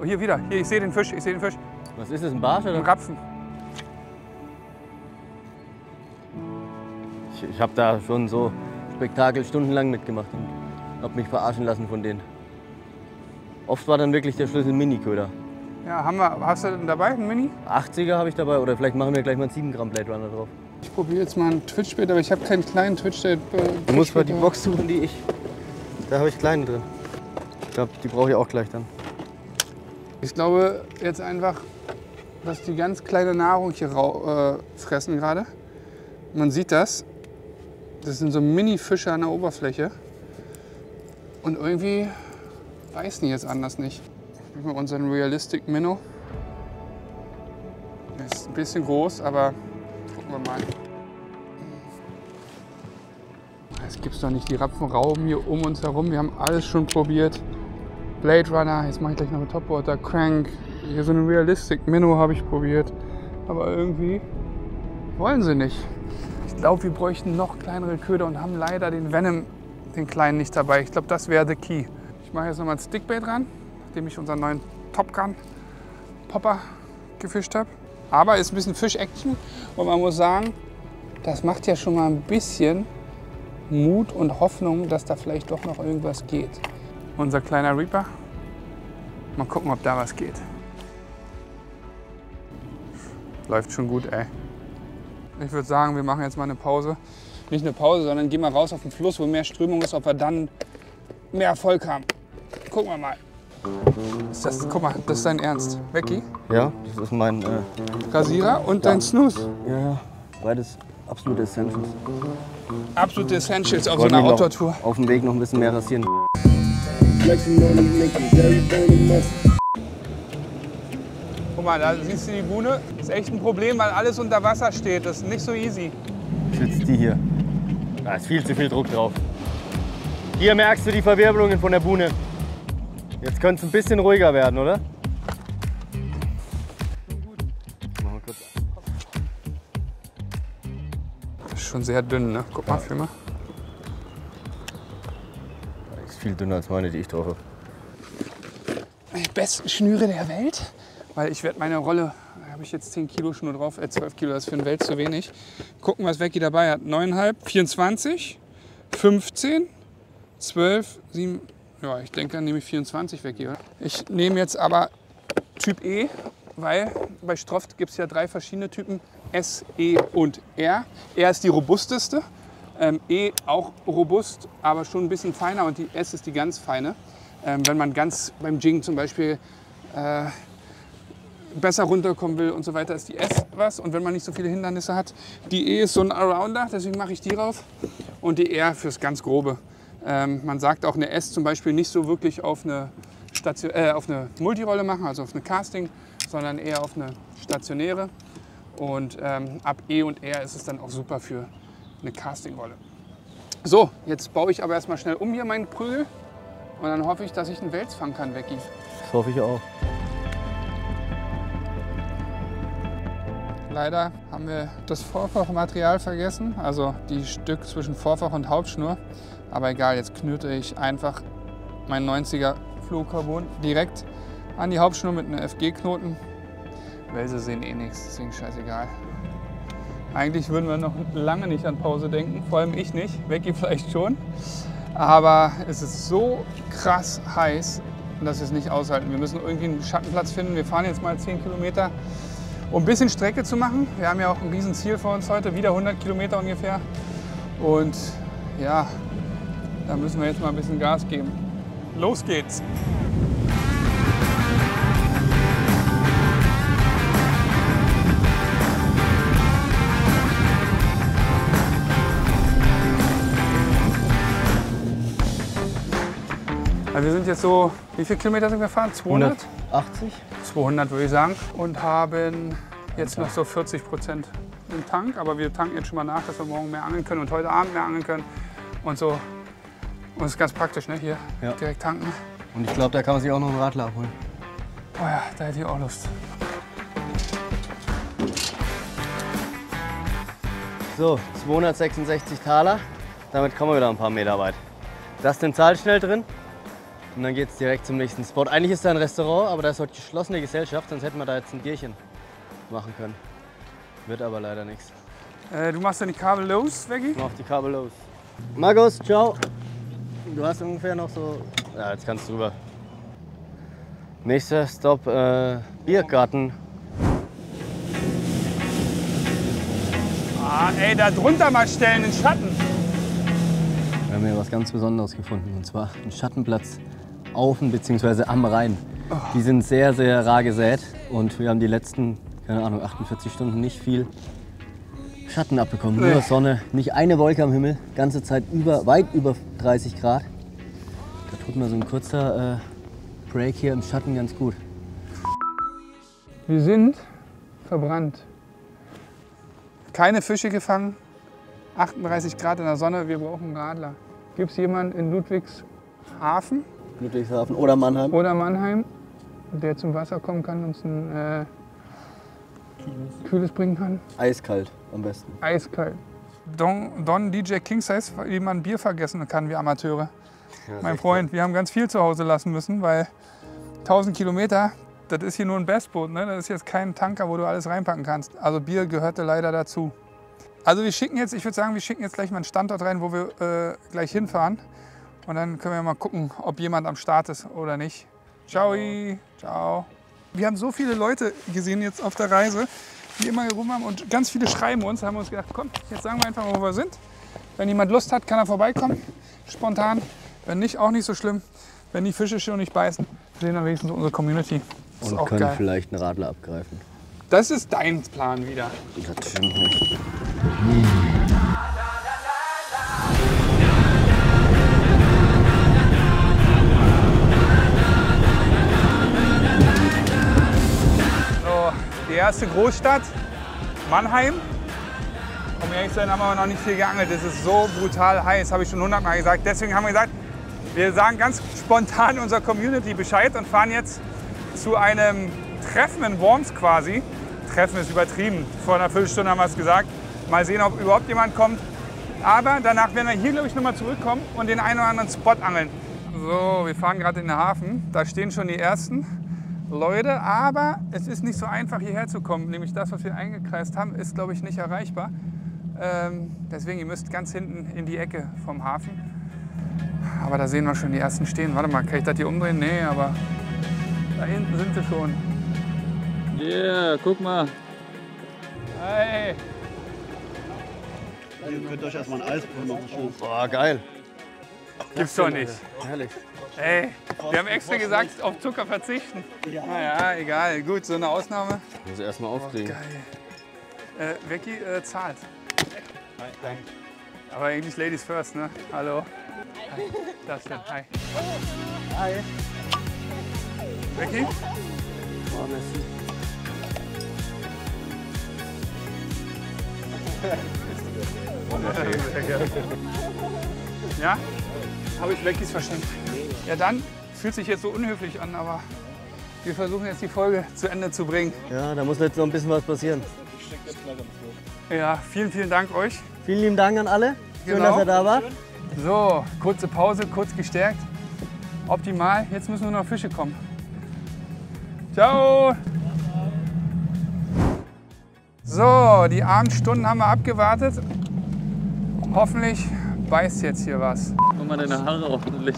Speaker 1: oh, hier wieder. Hier, ich sehe den Fisch, ich sehe den Fisch.
Speaker 2: Was ist das, ein Barsch oder?
Speaker 1: Ein Rapfen.
Speaker 2: Ich habe da schon so Spektakel stundenlang mitgemacht und habe mich verarschen lassen von denen. Oft war dann wirklich der Schlüssel Mini-Köder.
Speaker 1: Ja, hast du denn dabei, einen Mini?
Speaker 2: 80er habe ich dabei oder vielleicht machen wir gleich mal einen 7 Gramm Blade Runner drauf.
Speaker 1: Ich probiere jetzt mal einen Twitch-Bait, aber ich habe keinen kleinen Twitch-Bait.
Speaker 2: Du musst mal die Box suchen, die ich... Da habe ich kleine drin. Ich glaube, die brauche ich auch gleich dann.
Speaker 1: Ich glaube jetzt einfach, dass die ganz kleine Nahrung hier fressen gerade. Man sieht das. Das sind so Mini-Fische an der Oberfläche. Und irgendwie weiß die jetzt anders nicht. Nehmen wir unseren Realistic Minnow. Der ist ein bisschen groß, aber gucken wir mal. Es gibt's doch nicht, die Rapfen rauben hier um uns herum. Wir haben alles schon probiert. Blade Runner, jetzt mache ich gleich noch einen Topwater, Crank. Hier so einen Realistic Minnow habe ich probiert. Aber irgendwie wollen sie nicht. Ich glaube, wir bräuchten noch kleinere Köder und haben leider den Venom, den kleinen, nicht dabei. Ich glaube, das wäre the key. Ich mache jetzt nochmal ein Stickbait ran, nachdem ich unseren neuen Top Gun Popper gefischt habe. Aber ist ein bisschen Fisch-Action und man muss sagen, das macht ja schon mal ein bisschen Mut und Hoffnung, dass da vielleicht doch noch irgendwas geht. Unser kleiner Reaper. Mal gucken, ob da was geht. Läuft schon gut, ey. Ich würde sagen, wir machen jetzt mal eine Pause. Nicht eine Pause, sondern gehen mal raus auf den Fluss, wo mehr Strömung ist, ob wir dann mehr Erfolg haben. Gucken wir mal. Guck mal, das ist dein Ernst. Becky?
Speaker 2: Ja, das ist mein...
Speaker 1: Rasierer und dein Snooze.
Speaker 2: Ja, beides absolute Essentials.
Speaker 1: Absolute Essentials auf so einer Outdoor-Tour.
Speaker 2: Auf dem Weg noch ein bisschen mehr rasieren.
Speaker 1: Guck mal, da siehst du die Buhne. Das ist echt ein Problem, weil alles unter Wasser steht. Das ist nicht so easy.
Speaker 2: Schützt die hier. Da ist viel zu viel Druck drauf. Hier merkst du die Verwirbelungen von der Buhne. Jetzt könnte es ein bisschen ruhiger werden, oder? Machen wir kurz.
Speaker 1: Das ist schon sehr dünn, ne? Guck mal, film mal.
Speaker 2: Das ist viel dünner als meine, die ich drauf habe.
Speaker 1: Die besten Schnüre der Welt. Weil ich werde meine Rolle, da habe ich jetzt 10 Kilo Schnur drauf, 12 Kilo, das ist für eine Welt zu wenig. Gucken, was Becky dabei hat. 9,5, 24, 15, 12, 7, ja, ich denke, dann nehme ich 24 Becky, oder? Ich nehme jetzt aber Typ E, weil bei Stroft gibt es ja 3 verschiedene Typen, S, E und R. R ist die robusteste, E auch robust, aber schon ein bisschen feiner und die S ist die ganz feine. Wenn man ganz beim Jiggen zum Beispiel besser runterkommen will und so weiter, ist die S was. Und wenn man nicht so viele Hindernisse hat, die E ist so ein Allrounder, deswegen mache ich die rauf. Und die R fürs ganz Grobe. Man sagt auch eine S zum Beispiel nicht so wirklich auf eine Multirolle machen, also auf eine Casting, sondern eher auf eine stationäre. Und ab E und R ist es dann auch super für eine Castingrolle. So, jetzt baue ich aber erstmal schnell um hier meinen Prügel. Und dann hoffe ich, dass ich einen Wels fangen kann, Becky.
Speaker 2: Das hoffe ich auch.
Speaker 1: Leider haben wir das Vorfachmaterial vergessen, also die Stück zwischen Vorfach und Hauptschnur. Aber egal, jetzt knüte ich einfach mein 90er Fluorocarbon direkt an die Hauptschnur mit einem FG-Knoten. Welse sehen eh nichts, deswegen scheißegal. Eigentlich würden wir noch lange nicht an Pause denken, vor allem ich nicht, Becky vielleicht schon. Aber es ist so krass heiß, dass wir es nicht aushalten. Wir müssen irgendwie einen Schattenplatz finden. Wir fahren jetzt mal 10 Kilometer. Um ein bisschen Strecke zu machen. Wir haben ja auch ein Riesenziel vor uns heute, wieder 100 Kilometer ungefähr. Und ja, da müssen wir jetzt mal ein bisschen Gas geben. Los geht's! Also wir sind jetzt so, wie viele Kilometer sind wir gefahren? 200?
Speaker 2: 180?
Speaker 1: 200 würde ich sagen. Und haben jetzt noch so 40% im Tank. Aber wir tanken jetzt schon mal nach, dass wir morgen mehr angeln können und heute Abend mehr angeln können. Und so. Und das ist ganz praktisch, ne? Hier direkt tanken.
Speaker 2: Und ich glaube, da kann man sich auch noch einen Radler abholen.
Speaker 1: Oh ja, da hätte ich auch Lust.
Speaker 2: So, 266 Taler. Damit kommen wir wieder ein paar Meter weit. Das den Zahl schnell drin. Und dann geht es direkt zum nächsten Spot. Eigentlich ist da ein Restaurant, aber da ist heute geschlossene Gesellschaft, sonst hätten wir da jetzt ein Bierchen machen können. Wird aber leider nichts.
Speaker 1: Du machst dann die Kabel los, Veggie?
Speaker 2: Ich mach die Kabel los. Markus, ciao. Du hast ungefähr noch so... Ja, jetzt kannst du rüber. Nächster Stop, Biergarten.
Speaker 1: Ah, ey, da drunter mal stellen, den Schatten.
Speaker 2: Wir haben hier was ganz Besonderes gefunden, und zwar einen Schattenplatz auf bzw. am Rhein. Die sind sehr, sehr rar gesät und wir haben die letzten, keine Ahnung, 48 Stunden nicht viel Schatten abbekommen. Nur Sonne, nicht eine Wolke am Himmel, ganze Zeit weit über 30 Grad. Da tut mir so ein kurzer Break hier im Schatten ganz gut.
Speaker 1: Wir sind verbrannt. Keine Fische gefangen, 38 Grad in der Sonne, wir brauchen einen Radler. Gibt es jemanden in Ludwigshafen?
Speaker 2: Ludwigshafen oder Mannheim.
Speaker 1: Oder Mannheim, der zum Wasser kommen kann und uns ein Kühles bringen kann?
Speaker 2: Eiskalt am besten.
Speaker 1: Eiskalt. Don DJ King Size, wie man Bier vergessen kann, wir Amateure.
Speaker 2: Ja,
Speaker 1: mein Freund, wir haben ganz viel zu Hause lassen müssen, weil 1000 Kilometer, das ist hier nur ein Bestboot, ne? Das ist jetzt kein Tanker, wo du alles reinpacken kannst. Also Bier gehörte leider dazu. Also wir schicken jetzt, ich würde sagen, wir schicken jetzt gleich mal einen Standort rein, wo wir gleich hinfahren. Und dann können wir mal gucken, ob jemand am Start ist oder nicht. Ciao. Ciao. Wir haben so viele Leute gesehen jetzt auf der Reise, die immer hier rum haben und ganz viele schreiben uns. Da haben wir uns gedacht, komm, jetzt sagen wir einfach, wo wir sind. Wenn jemand Lust hat, kann er vorbeikommen, spontan. Wenn nicht, auch nicht so schlimm. Wenn die Fische schon nicht beißen, sehen wir wenigstens unsere Community. Das ist
Speaker 2: und
Speaker 1: auch
Speaker 2: können
Speaker 1: geil.
Speaker 2: vielleicht einen Radler abgreifen.
Speaker 1: Das ist dein Plan wieder.
Speaker 2: Das stimmt nicht.
Speaker 1: So, die erste Großstadt, Mannheim. Um ehrlich zu sein, haben wir aber noch nicht viel geangelt. Es ist so brutal heiß, habe ich schon 100-mal gesagt. Deswegen haben wir gesagt, wir sagen ganz spontan unserer Community Bescheid und fahren jetzt zu einem Treffen in Worms quasi. Treffen ist übertrieben. Vor einer Viertelstunde haben wir es gesagt. Mal sehen, ob überhaupt jemand kommt. Aber danach werden wir hier, glaube ich, nochmal zurückkommen und den einen oder anderen Spot angeln. So, wir fahren gerade in den Hafen. Da stehen schon die ersten Leute. Aber es ist nicht so einfach, hierher zu kommen. Nämlich das, was wir eingekreist haben, ist, glaube ich, nicht erreichbar. Deswegen, ihr müsst ganz hinten in die Ecke vom Hafen. Aber da sehen wir schon die ersten stehen. Warte mal, kann ich das hier umdrehen? Nee, aber da hinten sind sie schon.
Speaker 7: Yeah, guck mal.
Speaker 1: Hey!
Speaker 5: Ihr könnt euch erstmal ein Eisbrot machen. Schön.
Speaker 2: Boah, geil.
Speaker 1: Gibt's doch nicht.
Speaker 2: Herrlich.
Speaker 1: Ey, wir haben extra gesagt, auf Zucker verzichten. Naja, egal. Gut, so eine Ausnahme.
Speaker 2: Ich muss erstmal aufkriegen.
Speaker 1: Geil. Becky zahlt. Aber eigentlich Ladies first, ne? Hallo. Hi. Das denn. Hi.
Speaker 2: Hi.
Speaker 1: Becky?
Speaker 2: Oh, merci.
Speaker 1: Ja? Habe ich Beckys verschenkt. Ja, dann fühlt sich jetzt so unhöflich an, aber wir versuchen jetzt die Folge zu Ende zu bringen.
Speaker 2: Ja, da muss jetzt noch ein bisschen was passieren.
Speaker 1: Ja, vielen, vielen Dank euch.
Speaker 2: Vielen lieben Dank an alle. Schön,
Speaker 1: Genau.
Speaker 2: dass ihr da wart.
Speaker 1: So, kurze Pause, kurz gestärkt. Optimal. Jetzt müssen nur noch Fische kommen. Ciao! So, die Abendstunden haben wir abgewartet. Hoffentlich beißt jetzt hier was.
Speaker 7: Guck mal deine Haare ordentlich.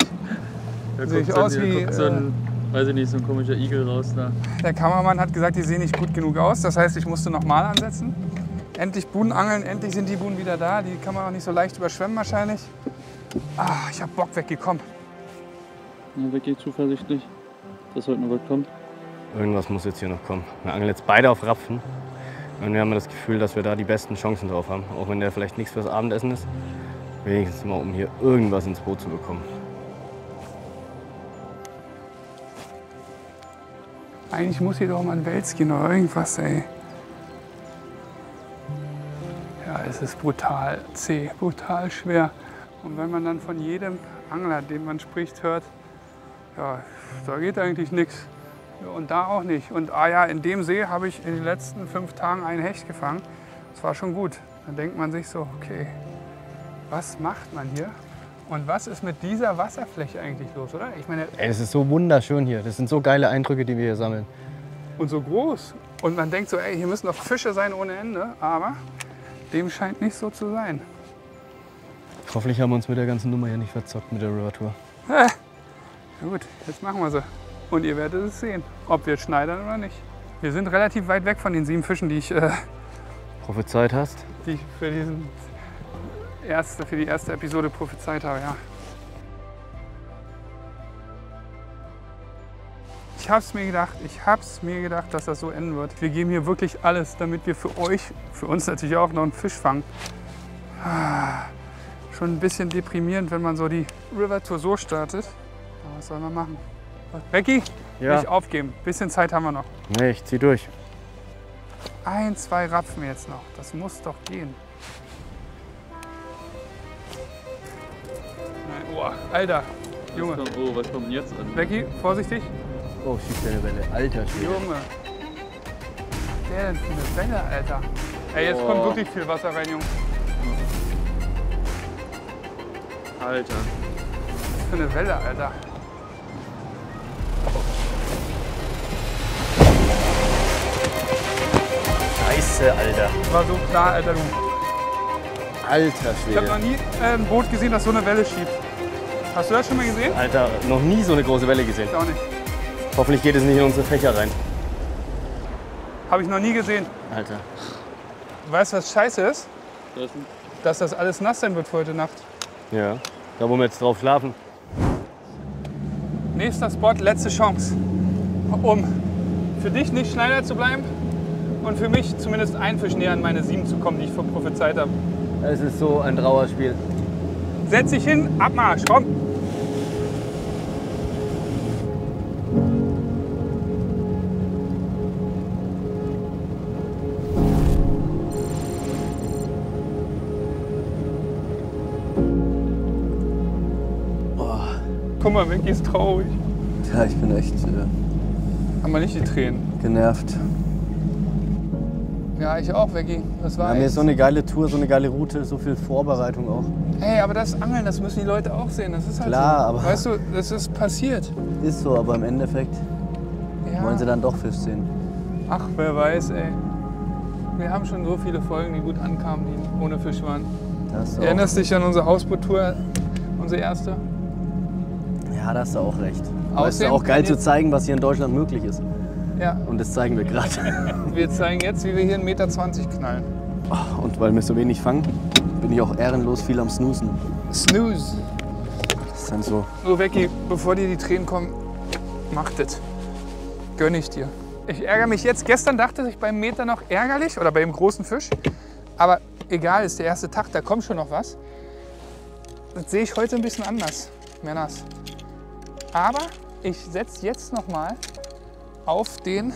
Speaker 7: Da
Speaker 1: Sehe ich
Speaker 7: guckt
Speaker 1: aus
Speaker 7: so,
Speaker 1: wie,
Speaker 7: guckt so ein, weiß ich nicht, so ein komischer Igel raus da.
Speaker 1: Der Kameramann hat gesagt, die sehen nicht gut genug aus. Das heißt, ich musste nochmal ansetzen. Endlich Buhnen angeln, endlich sind die Buhnen wieder da. Die kann man auch nicht so leicht überschwemmen wahrscheinlich. Ah, ich hab Bock weggekommen.
Speaker 7: Ja, wirklich zuversichtlich, dass heute noch was kommt.
Speaker 2: Irgendwas muss jetzt hier noch kommen. Wir angeln jetzt beide auf Rapfen. Und wir haben das Gefühl, dass wir da die besten Chancen drauf haben. Auch wenn der vielleicht nichts fürs Abendessen ist. Wenigstens mal, um hier irgendwas ins Boot zu bekommen.
Speaker 1: Eigentlich muss hier doch mal ein Welskin oder irgendwas, ey. Ja, es ist brutal zäh, brutal schwer. Und wenn man dann von jedem Angler, den man spricht, hört, ja, da geht eigentlich nichts. Ja, und da auch nicht. Und ah ja, in dem See habe ich in den letzten 5 Tagen einen Hecht gefangen. Das war schon gut. Dann denkt man sich so, okay, was macht man hier, Und was ist mit dieser Wasserfläche eigentlich los, oder? Ich meine,
Speaker 2: Ey, das ist so wunderschön hier. Das sind so geile Eindrücke, die wir hier sammeln.
Speaker 1: und so groß. Und man denkt so, ey, hier müssen doch Fische sein ohne Ende. Aber dem scheint nicht so zu sein.
Speaker 2: Hoffentlich haben wir uns mit der ganzen Nummer hier nicht verzockt mit der River Tour.
Speaker 1: Na gut, jetzt machen wir sie. Und ihr werdet es sehen, ob wir schneidern oder nicht. Wir sind relativ weit weg von den 7 Fischen, die ich
Speaker 2: Prophezeit hast?
Speaker 1: für die erste Episode prophezeit habe, ja. Ich hab's mir gedacht, dass das so enden wird. Wir geben hier wirklich alles, damit wir für euch, für uns natürlich auch, noch einen Fisch fangen. Schon ein bisschen deprimierend, wenn man so die River Tour so startet. Aber was soll man machen? Becky,
Speaker 2: Ja.
Speaker 1: nicht aufgeben. Bisschen Zeit haben wir noch.
Speaker 2: Nee, ich zieh durch.
Speaker 1: 1, 2 Rapfen jetzt noch. Das muss doch gehen. Nein, oh, Alter, Junge.
Speaker 7: Oh, was kommt denn jetzt an?
Speaker 1: Becky, vorsichtig.
Speaker 2: Oh, schießt eine Welle. Alter Schwede.
Speaker 1: Junge. Was ist der denn für eine Welle, Alter? Ey, jetzt kommt wirklich viel Wasser rein, Junge.
Speaker 3: Alter.
Speaker 1: Was für eine Welle, Alter.
Speaker 2: Scheiße, Alter.
Speaker 1: War so klar, Alter, du.
Speaker 2: Alter
Speaker 1: Ich habe noch
Speaker 2: Schwede.
Speaker 1: nie ein Boot gesehen, das so eine Welle schiebt. Hast du das schon mal gesehen?
Speaker 2: Alter, noch nie so eine große Welle gesehen.
Speaker 1: Ich auch nicht.
Speaker 2: Hoffentlich geht es nicht in unsere Fächer rein.
Speaker 1: Habe ich noch nie gesehen.
Speaker 2: Alter.
Speaker 1: Weißt du, was scheiße ist?
Speaker 7: Das
Speaker 1: Dass das alles nass sein wird für heute Nacht.
Speaker 2: Ja. Da, wo wir jetzt drauf schlafen.
Speaker 1: Nächster Spot, letzte Chance. Um für dich nicht schneller zu bleiben und für mich zumindest ein Fisch näher an meine 7 zu kommen, die ich prophezeit habe.
Speaker 2: Es ist so ein Trauerspiel.
Speaker 1: Setz dich hin, Abmarsch, komm. Guck mal, Vicky ist traurig.
Speaker 5: Ja, ich bin echt
Speaker 1: Haben wir nicht die Tränen.
Speaker 5: genervt.
Speaker 1: Ja, ich auch, Vicky. Das war
Speaker 2: Wir haben hier
Speaker 1: echt.
Speaker 2: so eine geile Tour, so eine geile Route, so viel Vorbereitung auch.
Speaker 1: Hey, aber das Angeln, das müssen die Leute auch sehen. Das ist halt
Speaker 2: Klar,
Speaker 1: so.
Speaker 2: aber-
Speaker 1: Weißt du, das ist passiert.
Speaker 2: Ist so, aber im Endeffekt
Speaker 1: Ja.
Speaker 2: wollen sie dann doch Fisch sehen.
Speaker 1: Ach, wer weiß, ey. Wir haben schon so viele Folgen, die gut ankamen, die ohne Fisch waren.
Speaker 2: Da hast du
Speaker 1: Erinnerst dich an unsere Hausboot-Tour, unsere erste?
Speaker 2: Ja, da hast du auch recht. Aber es ist
Speaker 1: Außerdem
Speaker 2: auch geil
Speaker 1: kann
Speaker 2: zu
Speaker 1: jetzt-
Speaker 2: zeigen, was hier in Deutschland möglich ist.
Speaker 1: Ja.
Speaker 2: Und das zeigen wir gerade.
Speaker 1: Wir zeigen jetzt, wie wir hier 1,20 m knallen.
Speaker 2: Und weil wir so wenig fangen, bin ich auch ehrenlos viel am Snoosen.
Speaker 1: Snooze.
Speaker 2: Das ist dann so.
Speaker 1: So, Becky, bevor dir die Tränen kommen, mach das. Gönn ich dir. Ich ärgere mich jetzt. Gestern dachte ich beim Meter noch ärgerlich oder beim großen Fisch. Aber egal, ist der erste Tag, da kommt schon noch was. Das sehe ich heute ein bisschen anders, Männers. Aber ich setze jetzt noch mal auf den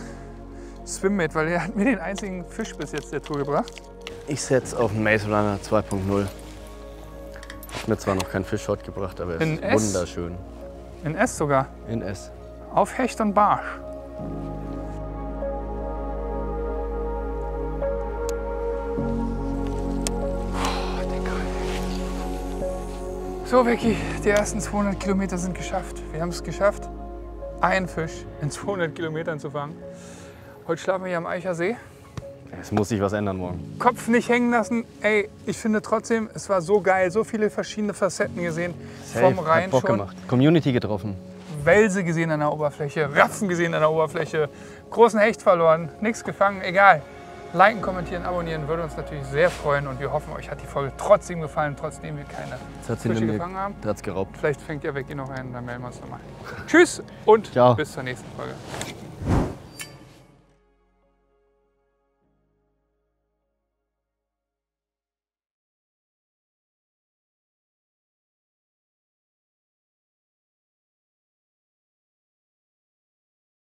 Speaker 1: Swimmit, weil der hat mir den einzigen Fisch bis jetzt der Tour gebracht.
Speaker 2: Ich setze auf den Maze Runner 2.0. Hat mir zwar noch keinen Fischshot gebracht, aber es
Speaker 1: In
Speaker 2: ist
Speaker 1: S?
Speaker 2: wunderschön.
Speaker 1: In S sogar.
Speaker 2: In S.
Speaker 1: Auf Hecht und Barsch. So, Vicky, die ersten 200 Kilometer sind geschafft. Wir haben es geschafft, einen Fisch in 200 Kilometern zu fangen. Heute schlafen wir hier am Eichersee.
Speaker 2: Es muss sich was ändern morgen.
Speaker 1: Kopf nicht hängen lassen. Ey, ich finde trotzdem, es war so geil. So viele verschiedene Facetten gesehen. Vom Rhein
Speaker 2: hat Bock
Speaker 1: schon.
Speaker 2: gemacht. Community getroffen.
Speaker 1: Welse gesehen an der Oberfläche, Rapfen gesehen an der Oberfläche, großen Hecht verloren, nichts gefangen, egal. Liken, kommentieren, abonnieren würde uns natürlich sehr freuen und wir hoffen, euch hat die Folge trotzdem gefallen, trotzdem wir keine
Speaker 2: Jetzt hat sie
Speaker 1: Fische
Speaker 2: mir
Speaker 1: gefangen haben.
Speaker 2: hat's geraubt.
Speaker 1: Vielleicht fängt ja Becky noch einen, dann melden wir uns nochmal. Tschüss und
Speaker 2: Ciao.
Speaker 1: bis zur nächsten Folge.